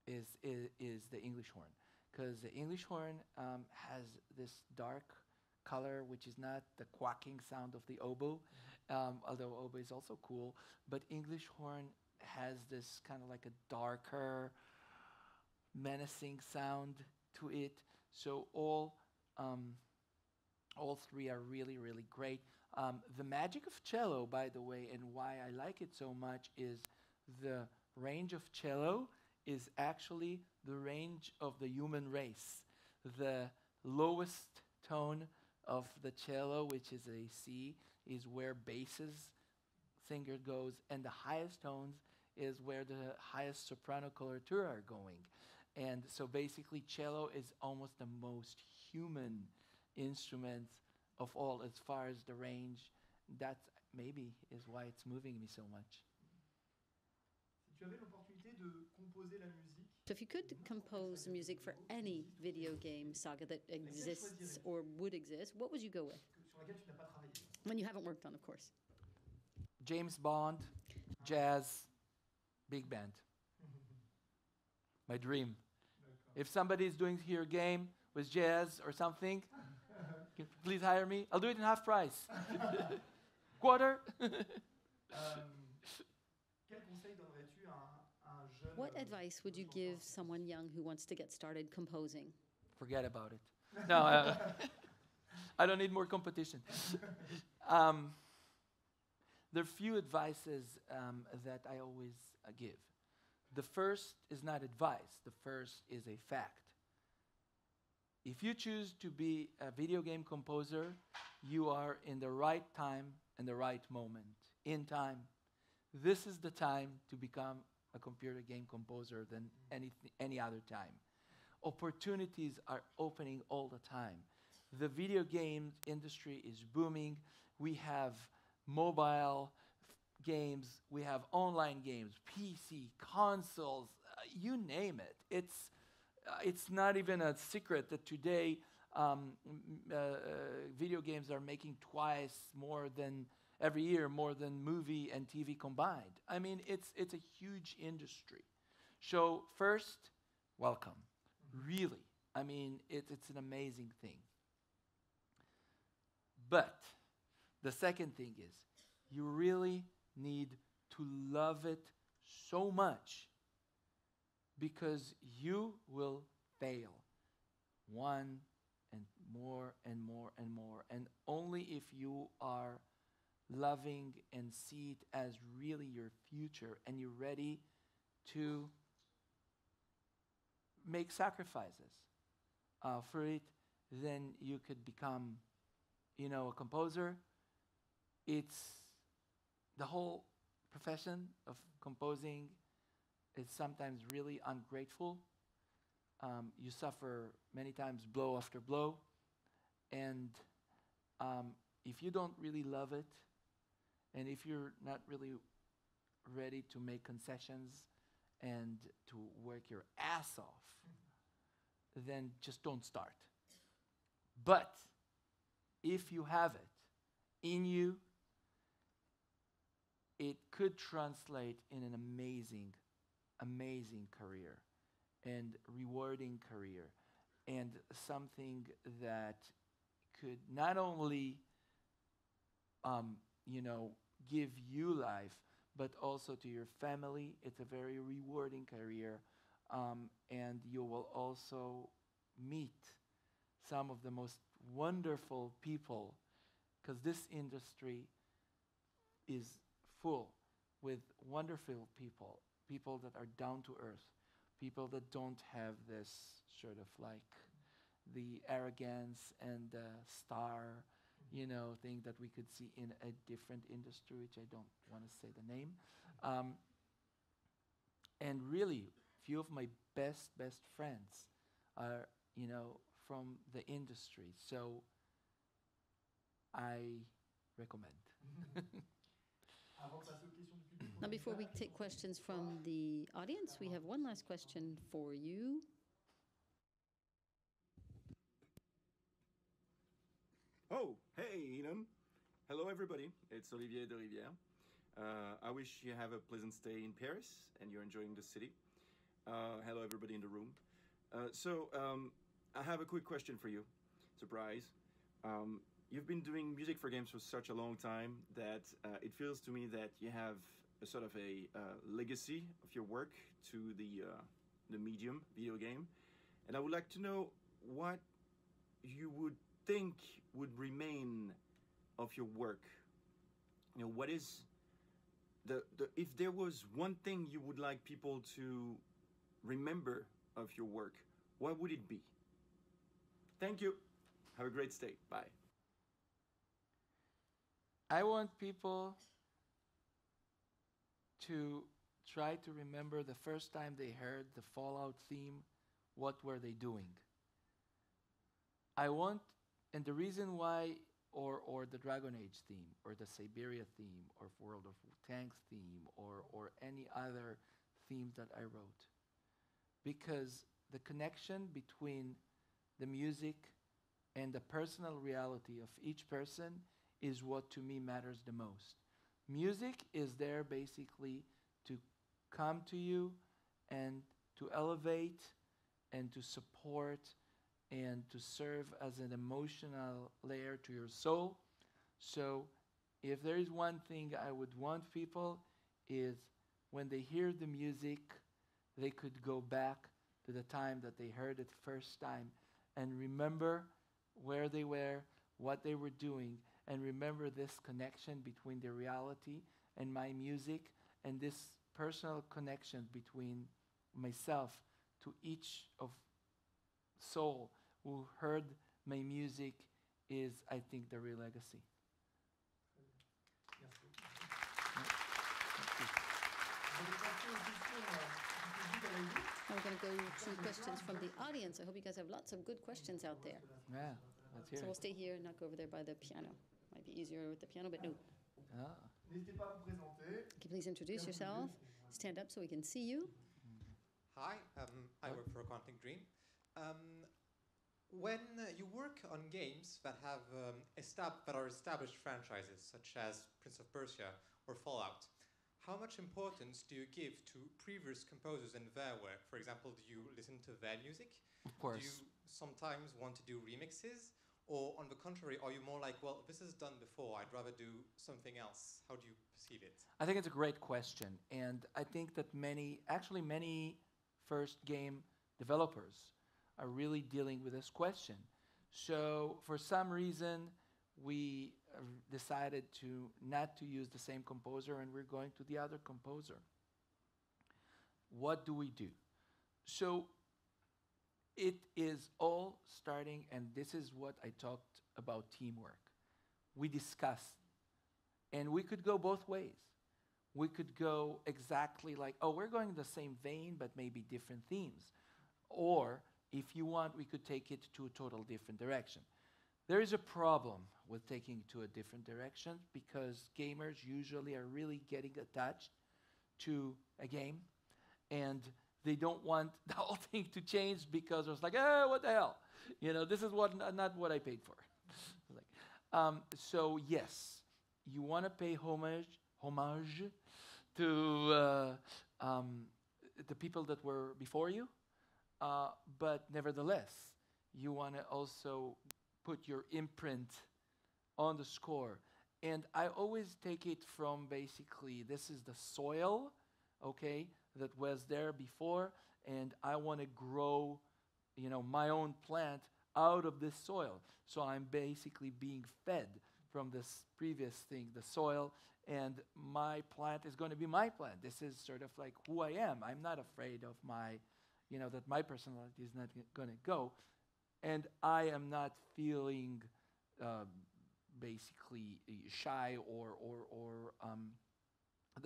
is the English horn. Because the English horn has this dark color, which is not the quacking sound of the oboe, although oboe is also cool. But English horn has this kind of like a darker, menacing sound to it. So all three are really, really great. The magic of cello, by the way, and why I like it so much, is the range of cello is actually the range of the human race. The lowest tone of the cello, which is a C, is where basses singer goes, and the highest tones is where the highest soprano coloratura are going. And so basically cello is almost the most human instrument of all as far as the range. That maybe is why it's moving me so much. Si tu avais l'opportunité de composer la musique, So if you could compose music for any video game saga that exists or would exist, what would you go with? sur laquelle tu n'as pas travaillé. When you haven't worked on, of course. James Bond, jazz, big band. My dream. If somebody is doing here a game with jazz or something, please hire me. I'll do it in half price. Quarter. Quel conseil donnerais-tu à un jeune What advice would you give someone young who wants to get started composing? Forget about it. No, I don't need more competition. There are few advices that I always give. The first is not advice. The first is a fact. If you choose to be a video game composer, you are in the right time and the right moment. In time. This is the time to become a computer game composer than any other time. Opportunities are opening all the time. The video game industry is booming. We have mobile games, we have online games, PC, consoles, you name it. It's not even a secret that today video games are making twice more than every year, more than movie and TV combined. I mean, it's a huge industry. So first, welcome. Really. I mean, it's an amazing thing. But the second thing is, you really need to love it so much, because you will fail one and more and more and more. And only if you are loving and see it as really your future and you're ready to make sacrifices for it, then you could become, a composer. It's the whole profession of composing is sometimes really ungrateful. You suffer many times blow after blow. And if you don't really love it, and if you're not really ready to make concessions and to work your ass off, then just don't start. But if you have it in you, it could translate in an amazing amazing career and rewarding career, and something that could not only give you life, but also to your family. It's a very rewarding career, and you will also meet some of the most wonderful people, because this industry is full with wonderful people, people that are down to earth, people that don't have this sort of like the arrogance and the star, thing that we could see in a different industry, which I don't want to say the name. And really, few of my best friends are, from the industry. So I recommend. Now, before we take questions from the audience, we have one last question for you. Oh, hey, Inon. Hello, everybody. It's Olivier de Rivière. I wish you have a pleasant stay in Paris and you're enjoying the city. Hello, everybody in the room. I have a quick question for you. Surprise. You've been doing music for games for such a long time that it feels to me that you have a sort of a legacy of your work to the medium, video game. And I would like to know what you would think would remain of your work. What is if there was one thing you would like people to remember of your work, what would it be? Thank you. Have a great stay. Bye. I want people to try to remember the first time they heard the Fallout theme, what were they doing? And the reason why, or the Dragon Age theme, or the Siberia theme, or World of Tanks theme, or any other themes that I wrote. Because the connection between the music and the personal reality of each person is what to me matters the most. Music is there basically to come to you and to elevate and to support and to serve as an emotional layer to your soul. So if there is one thing I would want people is when they hear the music, they could go back to the time that they heard it first time and remember where they were, what they were doing, and remember this connection between the reality and my music, and this personal connection between myself to each of soul who heard my music is, I think, the real legacy. Now we're going to go to questions from the audience. I hope you guys have lots of good questions out there. Yeah, let's hear So we'll it. stay here and not go over there by the piano. Might be easier with the piano, but no. Ah. N'hésitez pas à vous présenter. Can you please introduce yourself? Stand up so we can see you. Hi, I work for Quantic Dream. When you work on games that have that are established franchises, such as Prince of Persia or Fallout, how much importance do you give to previous composers and their work? For example, do you listen to their music? Of course. Do you sometimes want to do remixes? Or on the contrary, are you more like, well, this is done before, I'd rather do something else? How do you perceive it? I think it's a great question. And I think that many first game developers are really dealing with this question. So for some reason, we decided not to use the same composer and we're going to the other composer. What do we do? So it is all starting, and this is what I talked about teamwork. We discussed, and we could go both ways. We could go exactly like, oh, we're going the same vein, but maybe different themes. Or, if you want, we could take it to a total different direction. There is a problem with taking it to a different direction because gamers usually are really getting attached to a game, and they don't want the whole thing to change because it's like, what the hell? This is not what I paid for. So yes, you want to pay homage to the people that were before you, but nevertheless, you want to also put your imprint on the score. And I always take it from basically this is the soil, okay, that was there before, and I want to grow, my own plant out of this soil. So I'm basically being fed from this previous thing, the soil, and my plant is going to be my plant. This is sort of like who I am. I'm not afraid of that my personality is not going to go, and I am not feeling basically shy or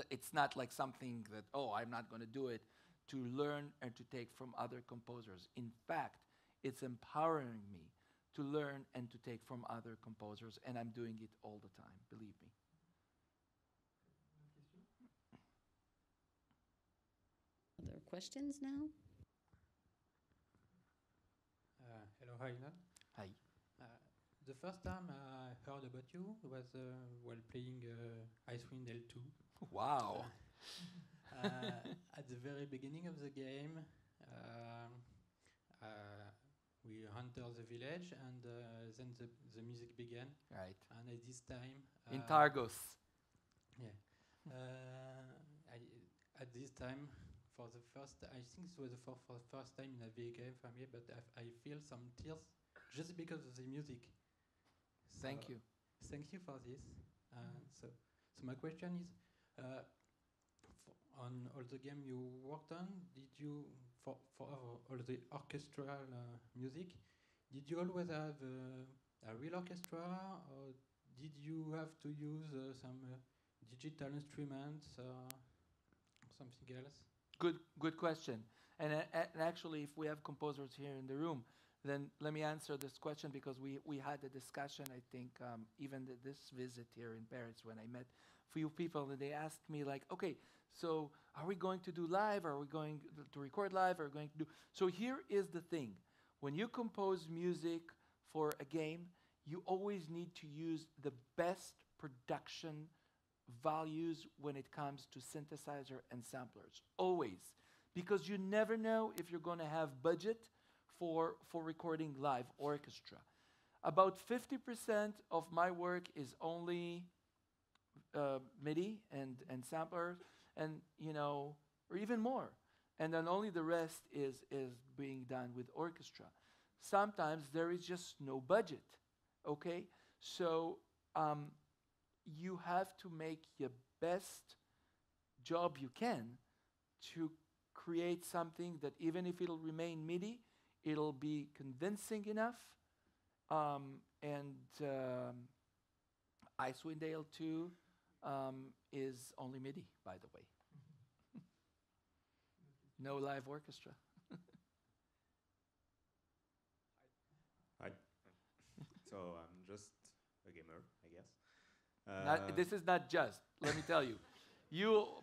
it's not like something that, I'm not going to do it, to learn and to take from other composers. In fact, it's empowering me to learn and to take from other composers, and I'm doing it all the time, believe me. Other questions now? Hello, Inon. Hi. The first time I heard about you was while playing Icewind Dale 2. Wow. At the very beginning of the game, we enter the village, and then the music began. Right. And at this time... In Targos. Yeah. At this time, for the first, I think it was for the first time in a video game for me, but I feel some tears just because of the music. Thank you. Thank you for this. So my question is, on all the game you worked on, did you, for all the orchestral music, did you always have a real orchestra, or did you have to use some digital instruments or something else? Good question. And actually, if we have composers here in the room, then let me answer this question, because we had a discussion, I think, even this visit here in Paris, when I met a few people, and they asked me, like, okay, so are we going to do live? Are we going to record live? Are we going to do... So here is the thing. When you compose music for a game, you always need to use the best production values when it comes to synthesizer and samplers. Always. Because you never know if you're going to have budget for recording live orchestra. About 50% of my work is only MIDI and samplers, and or even more. And then only the rest is being done with orchestra. Sometimes there is just no budget, okay? So you have to make your best job you can to create something that, even if it'll remain MIDI, it'll be convincing enough. Icewind Dale 2 is only MIDI, by the way. No live orchestra. Hi. So I'm just a gamer, I guess. This is not just, let me tell you.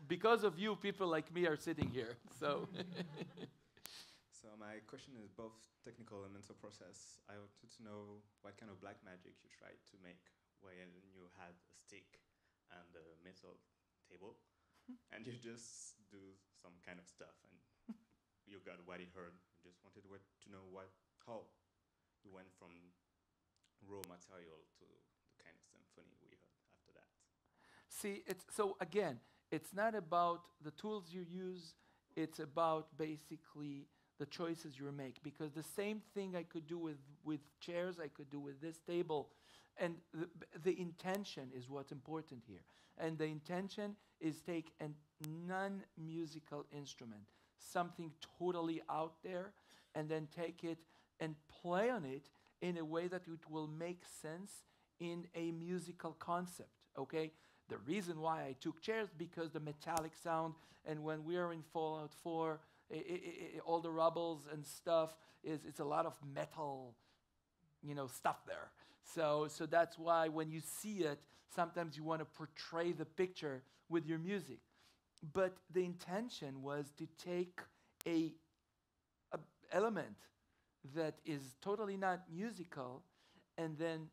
Because of you, people like me are sitting here. So So my question is both technical and mental process. I wanted to know what kind of black magic you tried to make when you had a stick and a metal table, and you just do some kind of stuff, and you got what you heard. I just wanted to know how you went from raw material to the kind of symphony we heard after that. see, it's not about the tools you use, it's about basically the choices you make. Because the same thing I could do with chairs, I could do with this table. And the intention is what's important here. And the intention is take a non-musical instrument, something totally out there, and then take it and play on it in a way that it will make sense in a musical concept, okay? The reason why I took chairs, because the metallic sound, and when we are in Fallout 4, all the rubbles and stuff, it's a lot of metal, stuff there. So that's why when you see it, sometimes you want to portray the picture with your music. But the intention was to take a element that is totally not musical and then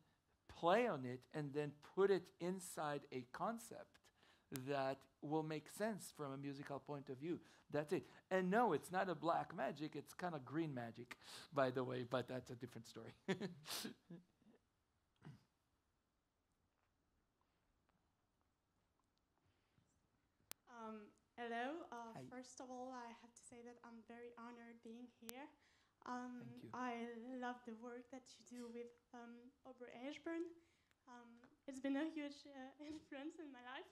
play on it and then put it inside a concept that will make sense from a musical point of view. That's it. And no, it's not a black magic, it's kind of green magic, by the way, but that's a different story. Hello. Hi. First of all, I have to say that I'm very honored being here. Thank you. I love the work that you do with Aubrey Ashburn. It's been a huge influence in my life.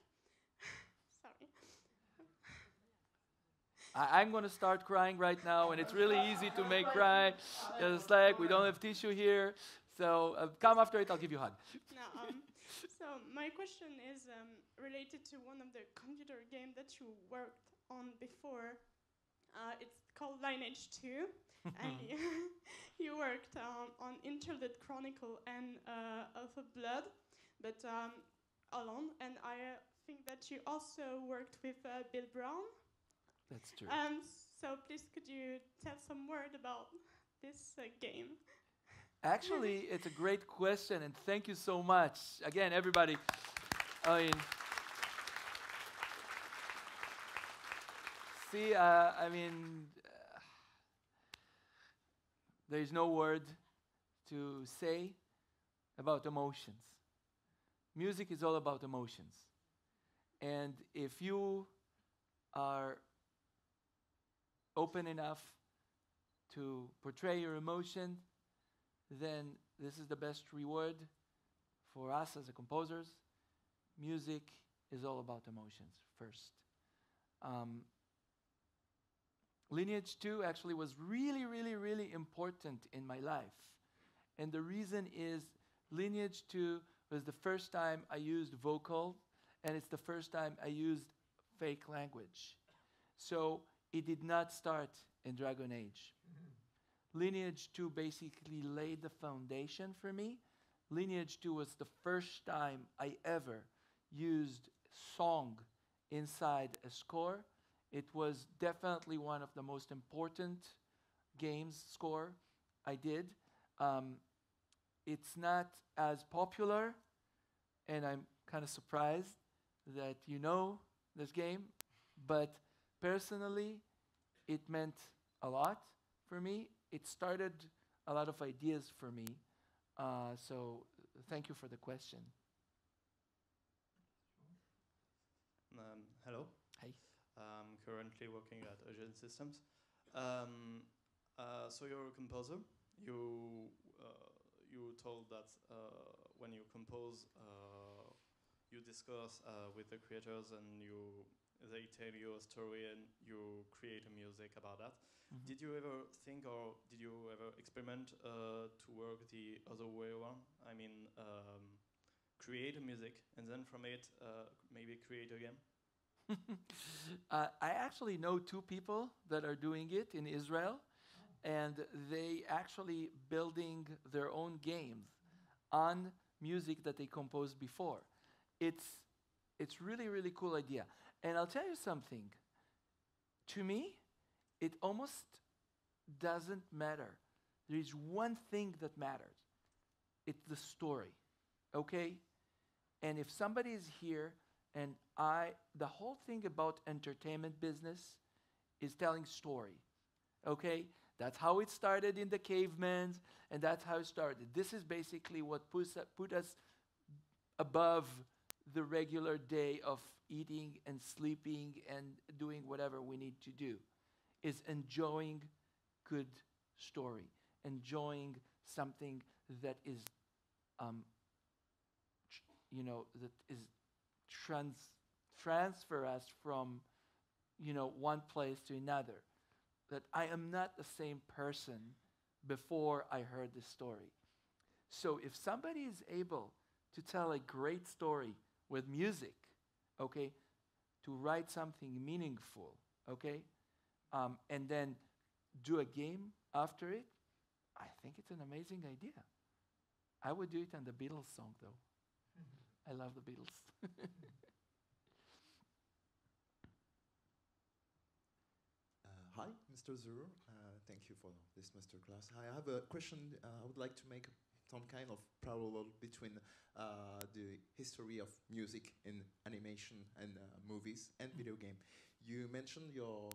Sorry. I'm going to start crying right now, and it's really easy to make cry. It's like we don't have tissue here. So come after it, I'll give you a hug. No, so my question is related to one of the computer games that you worked on before. It's called Lineage 2. And you worked on Interlude Chronicle and Alpha Blood, but alone. And I think that you also worked with Bill Brown. That's true. So please could you tell some word about this game? Actually, it's a great question, and thank you so much. Again, everybody. I mean, see, there is no word to say about emotions. Music is all about emotions. And if you are open enough to portray your emotion, then this is the best reward for us as a composers. Music is all about emotions first. Lineage 2 actually was really, really, really important in my life. And the reason is Lineage 2 was the first time I used vocal, and it's the first time I used fake language. So it did not start in Dragon Age. Lineage 2 basically laid the foundation for me. Lineage 2 was the first time I ever used song inside a score. It was definitely one of the most important games score I did. It's not as popular, and I'm kind of surprised that you know this game, but personally, it meant a lot for me. It started a lot of ideas for me. So thank you for the question. Hello. Hi. I'm currently working at Ocean Systems. So you're a composer. You told that when you compose, you discuss with the creators and they tell you a story and you create a music about that. Mm-hmm. Did you ever think or did you ever experiment to work the other way around? I mean, create a music and then from it maybe create a game? I actually know two people that are doing it in Israel, and they actually building their own games on music that they composed before. It's really, really cool idea. And I'll tell you something. To me, it almost doesn't matter. There is one thing that matters. It's the story, okay? And if somebody is here, and the whole thing about entertainment business is telling story, okay? That's how it started in the cavemen, and that's how it started. This is basically what put us above the regular day of eating and sleeping and doing whatever we need to do, is enjoying good story, enjoying something that is, that is transfer us from, one place to another. That I am not the same person before I heard this story. So if somebody is able to tell a great story with music, okay, to write something meaningful, okay, and then do a game after it, I think it's an amazing idea. I would do it on the Beatles song, though. I love the Beatles. Hi, Mr. Zur. Thank you for this masterclass. I have a question I would like to make some kind of parallel between the history of music in animation and movies and video game. You mentioned your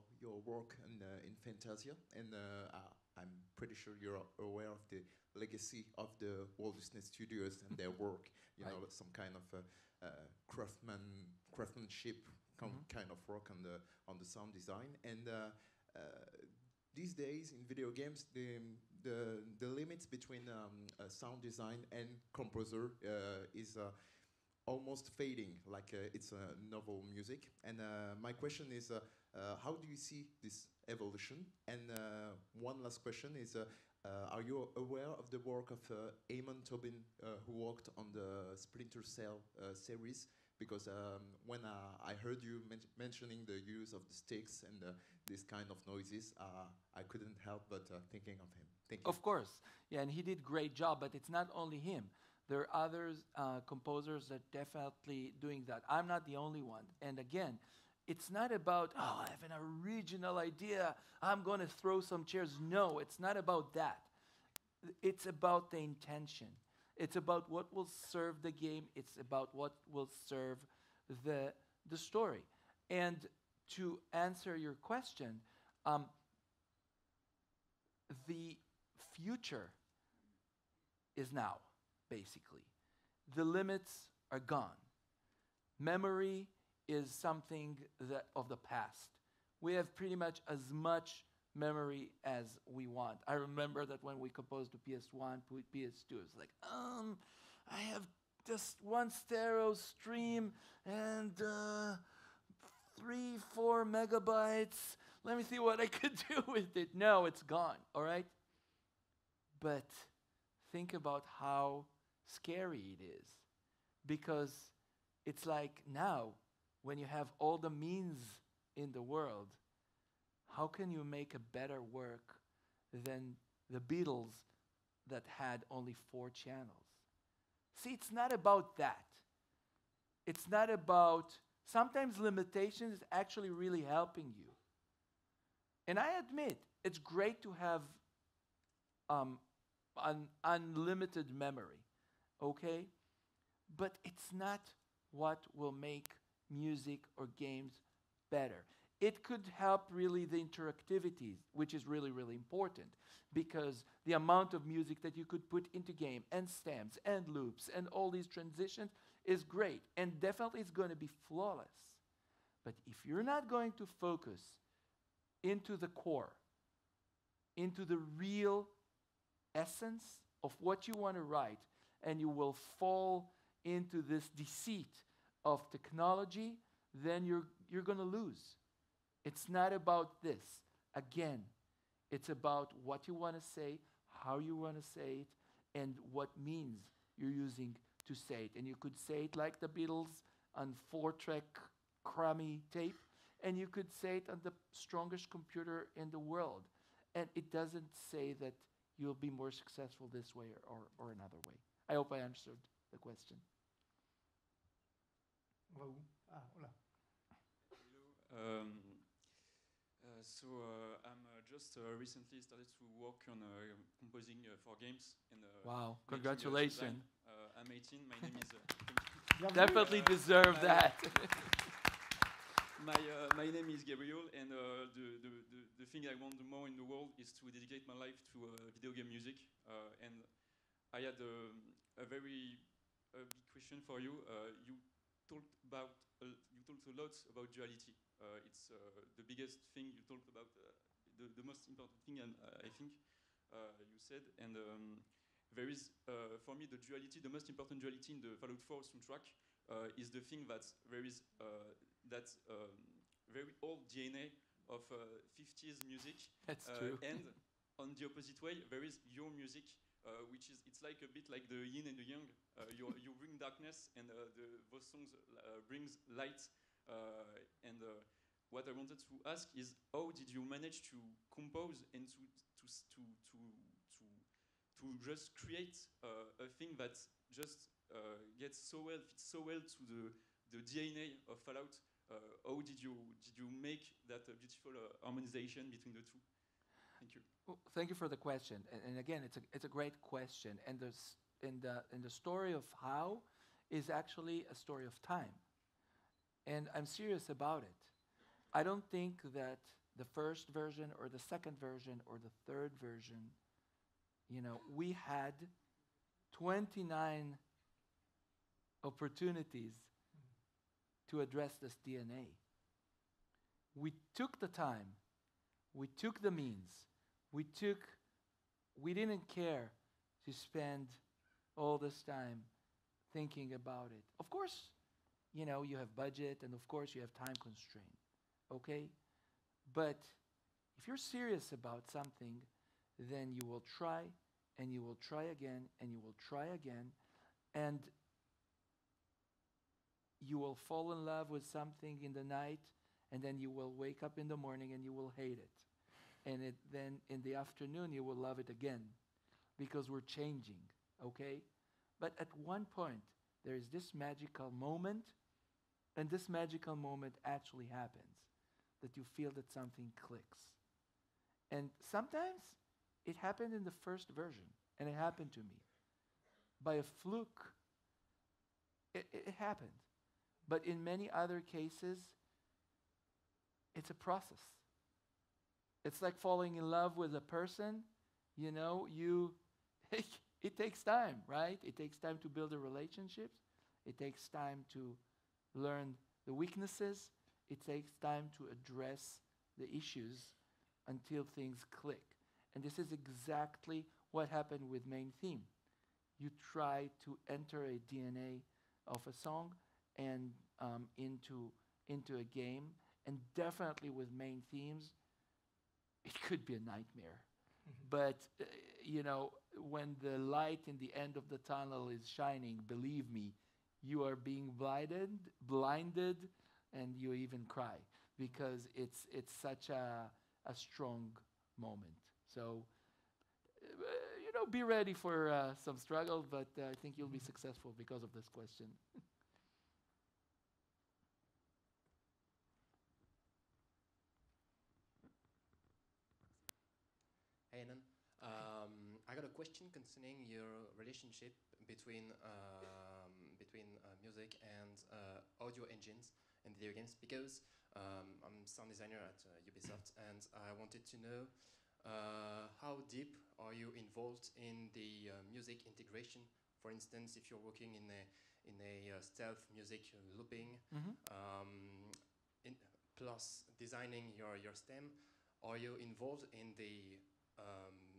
work in Fantasia, and I'm pretty sure you're aware of the legacy of the Walt Disney Studios and their work. You know, some kind of craftsmanship kind of work on the sound design. And these days in video games, the limits between sound design and composer is almost fading, like it's novel music. And my question is, how do you see this evolution? And one last question is, are you aware of the work of Eamon Tobin, who worked on the Splinter Cell series? Because when I heard you mentioning the use of the sticks and this kind of noises, I couldn't help but thinking of him. Thank you. Of course, yeah, and he did great job, but it's not only him. There are others composers that definitely doing that. I'm not the only one. And again, it's not about, oh, I have an original idea, I'm going to throw some chairs. No, it's not about that. It's about the intention. It's about what will serve the game. It's about what will serve the story. And to answer your question, the future is now, basically. The limits are gone. Memory is something that of the past. We have pretty much as much memory as we want. I remember that when we composed the PS1, PS2, it's like, I have just one stereo stream and 3-4 megabytes. Let me see what I could do with it. No, it's gone, all right? But think about how scary it is, because it's like now, when you have all the means in the world, how can you make a better work than the Beatles that had only 4 channels? See, it's not about that. It's not about, sometimes limitations is actually really helping you. And I admit, it's great to have unlimited memory, okay? But it's not what will make music or games better. It could help really the interactivity, which is really, really important, because the amount of music that you could put into game, and stamps, and loops, and all these transitions is great, and definitely it's going to be flawless. But if you're not going to focus into the core, into the real essence of what you want to write, and you will fall into this deceit of technology, then you're going to lose. It's not about this. Again, it's about what you want to say, how you want to say it, and what means you're using to say it. And you could say it like the Beatles on 4-track crummy tape, and you could say it on the strongest computer in the world. And it doesn't say that you'll be more successful this way or another way. I hope I answered the question. Hello. Hola. I'm just recently started to work on composing for games. And, wow, congratulations. I'm 18, my name is... Definitely deserve that. My name is Gabriel, and the thing I want the more in the world is to dedicate my life to video game music. And I had a very big question for you. You talked a lot about duality. It's the biggest thing you talked about, the most important thing, I think you said. And there is, for me, the duality, the most important duality in the Fallout 4 soundtrack is the thing that there is that very old DNA of 50s music. That's true. And on the opposite way, there is your music, which is, it's like a bit like the yin and the yang. You bring darkness, and those songs brings light. And what I wanted to ask is, how did you manage to compose and to just create a thing that just gets so well, fits so well to the DNA of Fallout? How did you make that beautiful harmonization between the two? Thank you. Well, thank you for the question. And again, it's a great question. And there's the story of how is actually a story of time. And I'm serious about it. I don't think that the first version or the second version or the third version, we had 29 opportunities to address this DNA. We took the time, we took the means, we didn't care to spend all this time thinking about it. Of course, you have budget, and of course you have time constraint, okay? But if you're serious about something, then you will try, and you will try again, and you will try again, and you will fall in love with something in the night, and then you will wake up in the morning and you will hate it. And then in the afternoon you will love it again, because we're changing, okay? But at one point, there is this magical moment, and this magical moment actually happens, that you feel that something clicks. And sometimes it happened in the first version, and it happened to me. By a fluke, it happened. But in many other cases, it's a process. It's like falling in love with a person, it takes time, right? It takes time to build a relationship. It takes time to learn the weaknesses. It takes time to address the issues until things click. And this is exactly what happened with Main Theme. You try to enter a DNA of a song and into a game, and definitely with main themes, it could be a nightmare. But when the light in the end of the tunnel is shining, believe me, you are being blinded, and you even cry, because it's such a strong moment. So, be ready for some struggle, but I think you'll be successful because of this question. Hey, Inon. I got a question concerning your relationship between music and audio engines in video games, because I'm sound designer at Ubisoft, and I wanted to know how deep are you involved in the music integration? For instance, if you're working in a stealth music looping, plus designing your stem, are you involved in the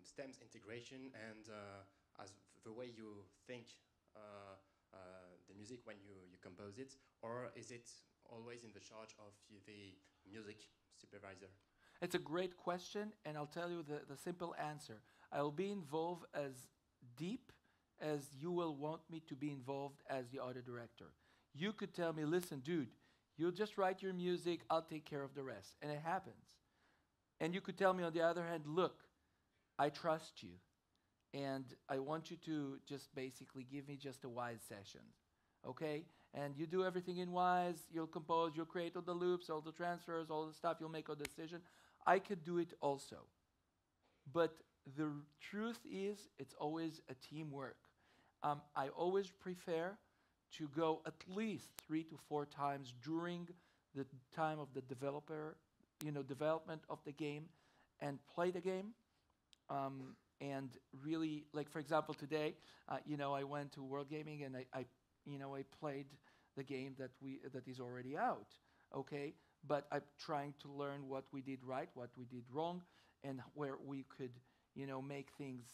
stems integration and as the way you think the music when you compose it, or is it always in the charge of the music supervisor? It's a great question, and I'll tell you the simple answer. I will be involved as deep as you will want me to be involved as the audio director. You could tell me, listen, dude, you just write your music, I'll take care of the rest. And it happens. And you could tell me on the other hand, look, I trust you, and I want you to just basically give me just a Wise session, okay? And you do everything in Wise, you'll compose, you'll create all the loops, all the transfers, all the stuff, you'll make a decision. I could do it also. But the truth is, it's always a teamwork. I always prefer to go at least 3 to 4 times during the time of the development of the game, and play the game. And really, like for example, today, I went to World Gaming and I played the game that is already out, okay? But I'm trying to learn what we did right, what we did wrong, and where we could, make things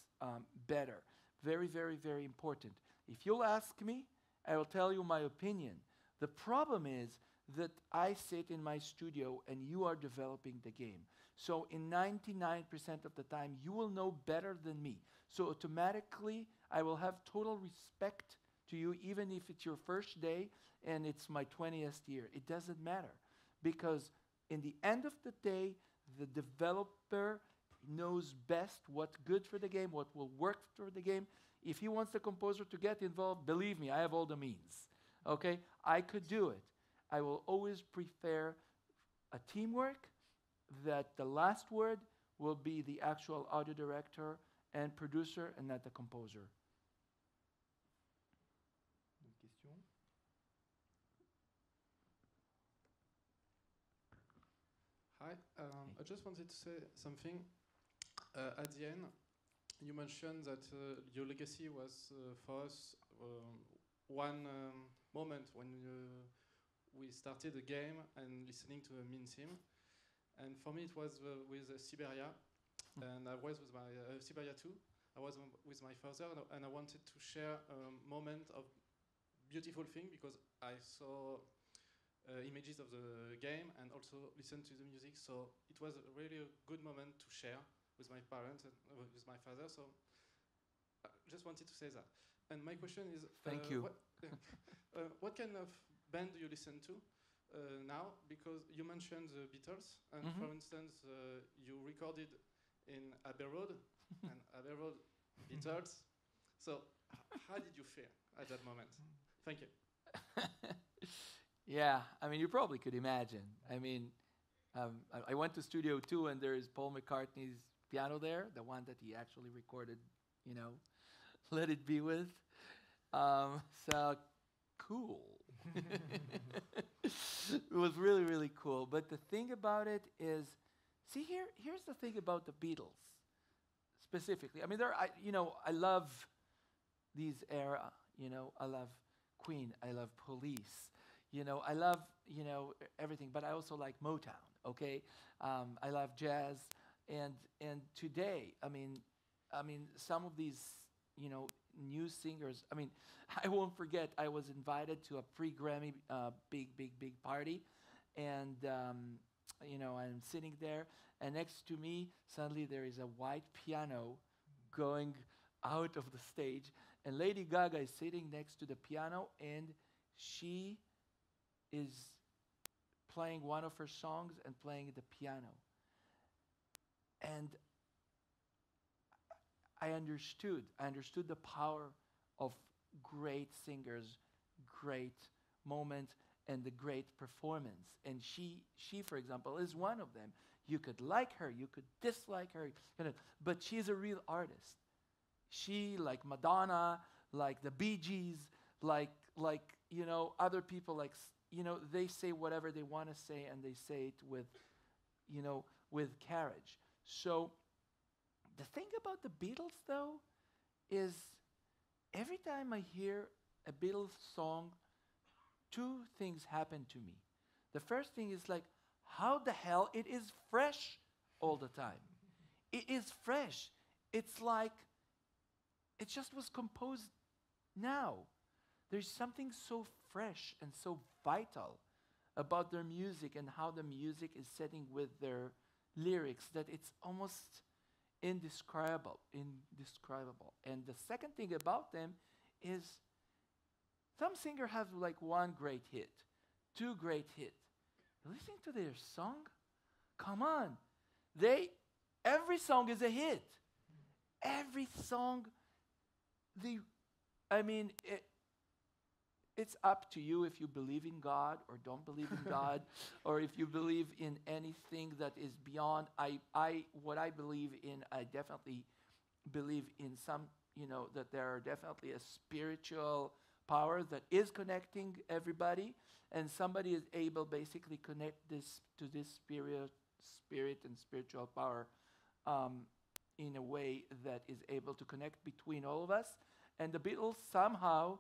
better. Very, very, very important. If you'll ask me, I will tell you my opinion. The problem is that I sit in my studio and you are developing the game. So in 99% of the time, you will know better than me. So automatically, I will have total respect to you, even if it's your first day and it's my 20th year. It doesn't matter, because in the end of the day, the developer knows best what's good for the game, what will work for the game. If he wants the composer to get involved, believe me, I have all the means. Okay? I could do it. I will always prefer a teamwork, that the last word will be the actual audio director and producer, and not the composer. I just wanted to say something. At the end, you mentioned that your legacy was for us one moment when we started the game and listening to the main theme. And for me, it was with Siberia, and I was with my Siberia 2. I was with my father, and I wanted to share a moment of beautiful thing because I saw images of the game and also listened to the music. So it was really a good moment to share with my parents and with my father. So I just wanted to say that. And my question is, Thank you. What kind of band do you listen to now? Because you mentioned the Beatles, and for instance, you recorded in Abbey Road, and Abbey Road Beatles. So how did you feel at that moment? Thank you. Yeah, I mean, you probably could imagine. I mean, I went to Studio 2 and there's Paul McCartney's piano there, the one that he actually recorded, Let It Be with. So cool. It was really, really cool. But the thing about it is, see, here's the thing about the Beatles specifically. I mean, I love these era, I love Queen, I love Police. I love, everything, but I also like Motown, okay? I love jazz, and today, I mean, some of these, new singers, I mean, I won't forget, I was invited to a pre-Grammy big party, and, I'm sitting there, and next to me, suddenly there is a white piano going out of the stage, and Lady Gaga is sitting next to the piano, and she is playing one of her songs and playing the piano. And I understood the power of great singers, great moment, and the great performance. And she, for example, is one of them. You could like her, you could dislike her, but she's a real artist. She, like Madonna, like the Bee Gees, like other people, like, they say whatever they want to say, and they say it with carriage. So the thing about the Beatles, though, is every time I hear a Beatles song, two things happen to me. The first thing is like, how the hell it is fresh all the time. It is fresh. It's like, it just was composed now. There's something so fresh and so vital about their music and how the music is setting with their lyrics that it's almost indescribable. And the second thing about them is some singer have like one great hit, two great hits. Listening to their song, come on. Every song is a hit. Every song, it's up to you if you believe in God or don't believe in God, or if you believe in anything that is beyond. What I believe in, I definitely believe in some, that there are definitely a spiritual power that is connecting everybody, and somebody is able basically connect this to this spirit and spiritual power in a way that is able to connect between all of us. And the Beatles somehow,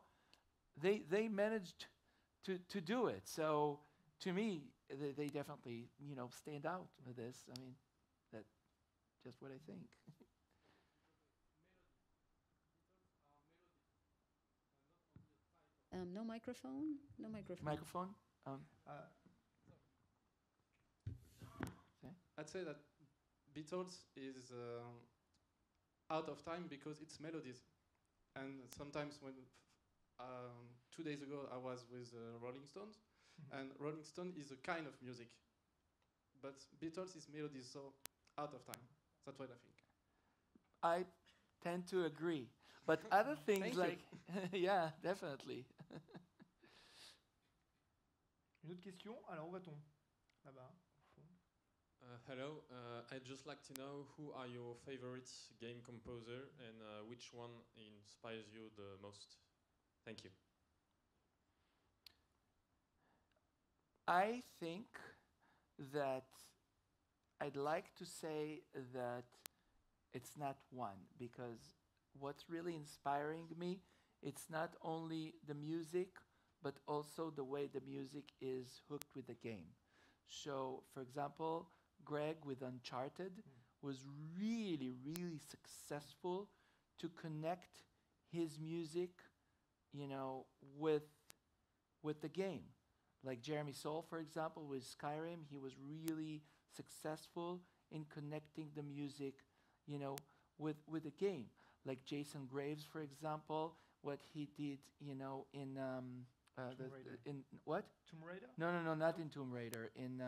they managed to do it. So to me, they definitely, stand out with this. I mean, that's just what I think. No microphone? No microphone. Microphone? I'd say that Beatles is out of time because it's melodies. And sometimes when 2 days ago I was with Rolling Stones, and Rolling Stone is a kind of music, but Beatles is melodies, so out of time. That's what I think. I tend to agree, but other things like, yeah, definitely. Une autre question? Alors où va-t-on? Là-bas, au fond. Hello, I'd just like to know who are your favorite game composer and which one inspires you the most. Thank you. I think that I'd like to say that it's not one, because what's really inspiring me, it's not only the music, but also the way the music is hooked with the game. So, for example, Greg with Uncharted was really, really successful to connect his music, you know, with the game. Like Jeremy Soule, for example, with Skyrim, he was really successful in connecting the music, you know, with the game. Like Jason Graves, for example, what he did, you know, in in what? Tomb Raider? No, not in Tomb Raider. In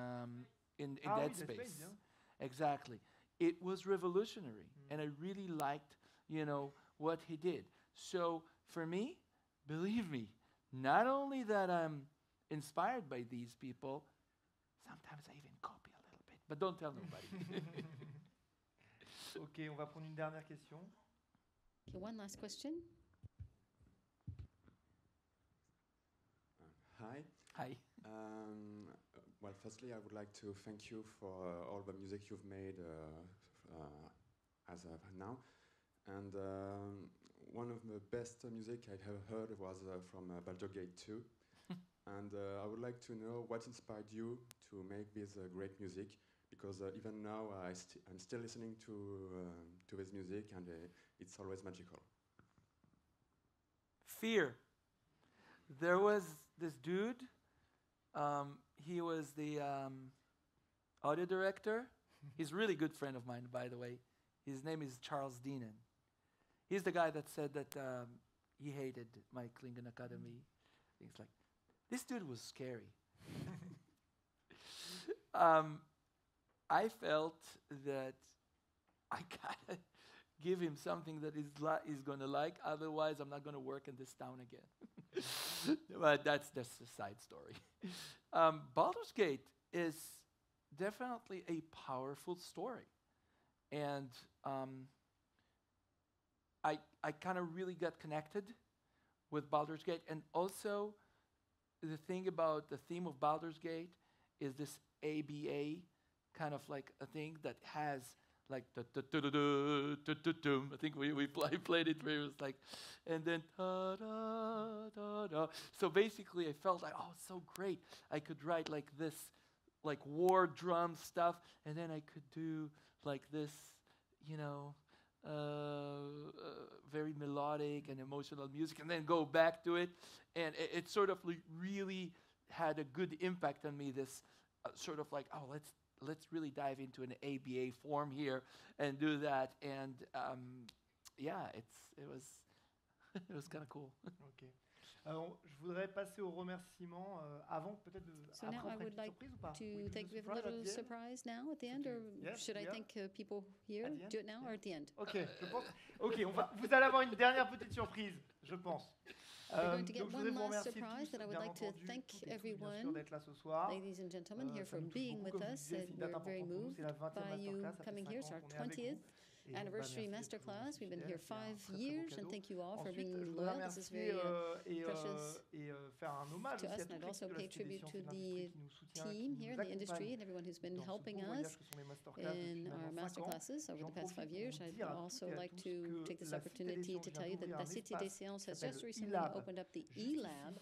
Dead Space. Yeah. Exactly. It was revolutionary, and I really liked, you know, what he did. So for me, believe me, not only that I'm inspired by these people, sometimes I even copy a little bit, but don't tell nobody. Ok, on va prendre une dernière question. Okay, one last question. Hi. Hi. Well, firstly, I would like to thank you for all the music you've made as of now. And one of the best music I have heard was from Baldur's Gate 2. And I would like to know what inspired you to make this great music, because even now I'm still listening to this music, and it's always magical. Fear. There was this dude, he was the audio director. He's a really good friend of mine, by the way. His name is Charles Deanan. He's the guy that said that he hated my Klingon Academy. Things like, this dude was scary. I felt that I gotta give him something that he's gonna like, otherwise I'm not gonna work in this town again. But that's just a side story. Baldur's Gate is definitely a powerful story. And I kind of really got connected with Baldur's Gate. And also, the thing about the theme of Baldur's Gate is this ABA kind of like a thing that has like I think we played it where it was like, and then da da da da. So basically, I felt like, oh, it's so great. I could write like this, like war drum stuff, and then I could do like this, you know, very melodic and emotional music, and then go back to it, and it sort of really had a good impact on me. This sort of like, oh, let's really dive into an ABA form here and do that, and yeah, it was kind of cool. Ok. Alors, je voudrais passer aux remerciements avant peut-être de. So now I would like to think we have a little surprise now at the end, or should I thank people here? Do it now or at the end? Ok, je pense. Ok, vous allez avoir une dernière petite surprise, je pense. We're going to get one last surprise that I would like to thank everyone, ladies and gentlemen, here for being with us. We're very moved by you coming here. It's our 20th anniversary masterclass. We've been here 5 years, and thank you all for being loyal. This is very precious to us, and I'd also pay tribute to the team here in the industry and everyone who's been helping us in our masterclasses over the past 5 years. I'd also like to take this opportunity to tell you that the Cité des Sciences has just recently opened up the E-Lab.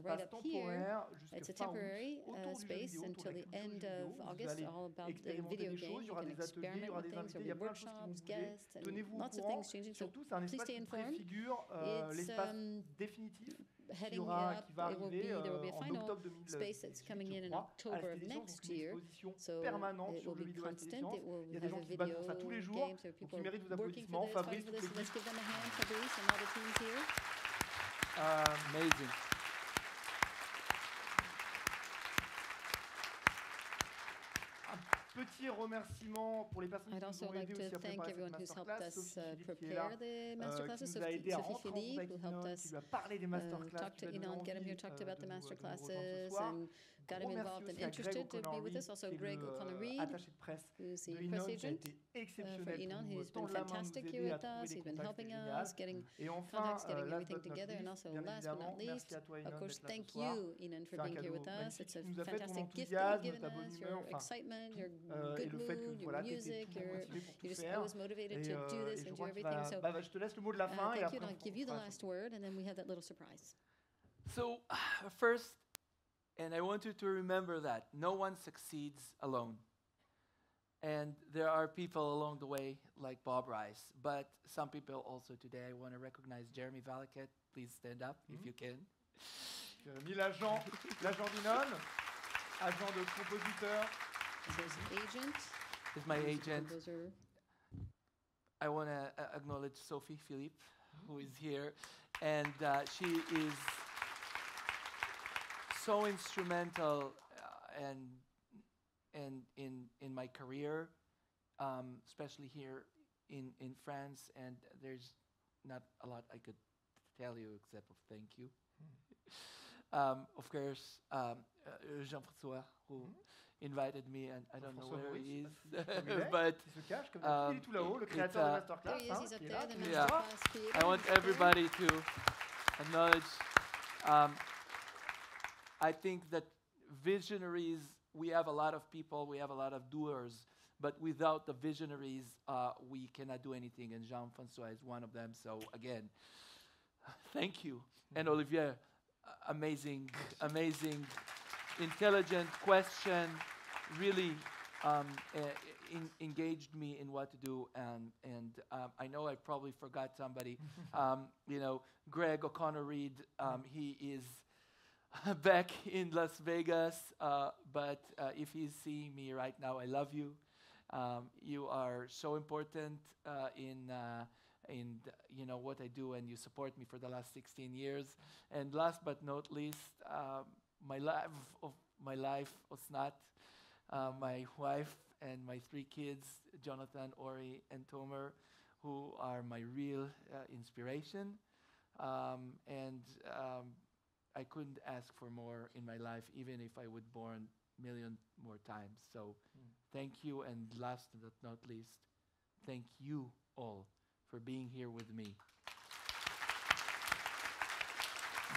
Right up here, it's a temporary space until the end of August, all about the video games. You can experiment with things, there'll be workshops, guests, and lots of things changing, so please stay informed. It's heading up, there will be a final space that's coming in October of next year, so it will be constant, it will have a video games, there are people working for this, fighting for this, let's give them a hand, Fabrice and all the teams here. Amazing. Petit remerciement pour les personnes qui nous ont aidés aussi à préparer cette masterclass. Sophie the masterclasses. Sophie Philippe, who helped us qui lui a parlé des masterclass, talk to Inon, get him here, talked about the masterclasses, and got him involved and interested to be with us. Also, Greg O'Connor-Reed, who's the press agent for Inon, who's been fantastic here with us. He's been helping us, getting contacts, getting everything together. And also, last but not least, of course, thank you, Inon, for being here with us. It's a fantastic gift that you've given us, your excitement, your good mood, your music. You're just always motivated to do this and do everything. So je te laisse le mot de la fin. thank you, and I'll give you the last word, and then we have that little surprise. So, first, and I want you to remember that no one succeeds alone. And there are people along the way, like Bob Rice. But some people also today, I want to recognize Jeremy Valaket. Please stand up if you can. J'ai mis l'agent d'Inon, agent de compositeur. His agent. Is my agent. Composer. I want to acknowledge Sophie Philippe, who is here. And she is so instrumental and in my career, especially here in France. And there's not a lot I could tell you except of thank you. Of course, Jean-François, who invited me, and I don't know where he is, but I want everybody to acknowledge. I think that visionaries, we have a lot of people, we have a lot of doers, but without the visionaries, we cannot do anything, and Jean-François is one of them. So again, thank you. And Olivier, amazing, intelligent question, really engaged me in what to do, and I know I probably forgot somebody. Greg O'Connor-Reed, he is back in Las Vegas, but if he's seeing me right now, I love you. You are so important in what I do, and you support me for the last 16 years. And last but not least, my life, Osnat, my wife, and my 3 kids, Jonathan, Ori, and Tomer, who are my real inspiration. I couldn't ask for more in my life, even if I would born a million more times. So thank you, and last but not least, thank you all for being here with me.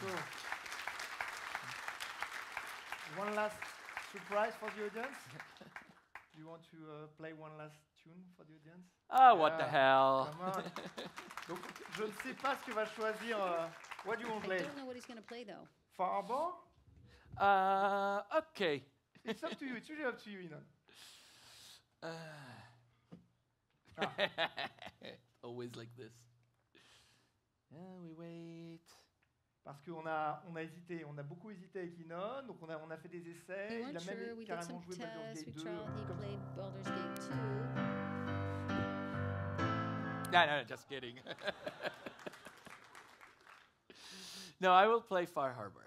So, one last surprise for the audience. Do you want to play one last tune for the audience? What the hell? Come on. Donc, je ne sais pas ce que va choisir. What do you want to play? I don't know what he's going to play, though. Fireball? Okay. It's up to you. It's really up to you, Inon. Always like this. We wait. Parce qu'on a hésité, on a beaucoup hésité avec Inon, donc on a fait des essais. Il a même carrément joué Baldur's Gate 2. He played Baldur's Gate 2. No, just kidding. No, I will play Far Harbor.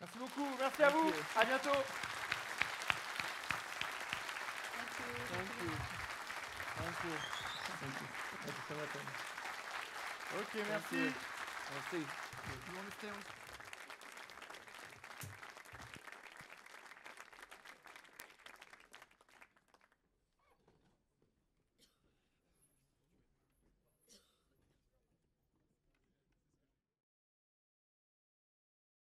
Merci beaucoup. Merci à vous. À bientôt. Thank you. Thank you. Thank you. Thank you. Thank you so much. Okay, merci. Merci. You want to stay on?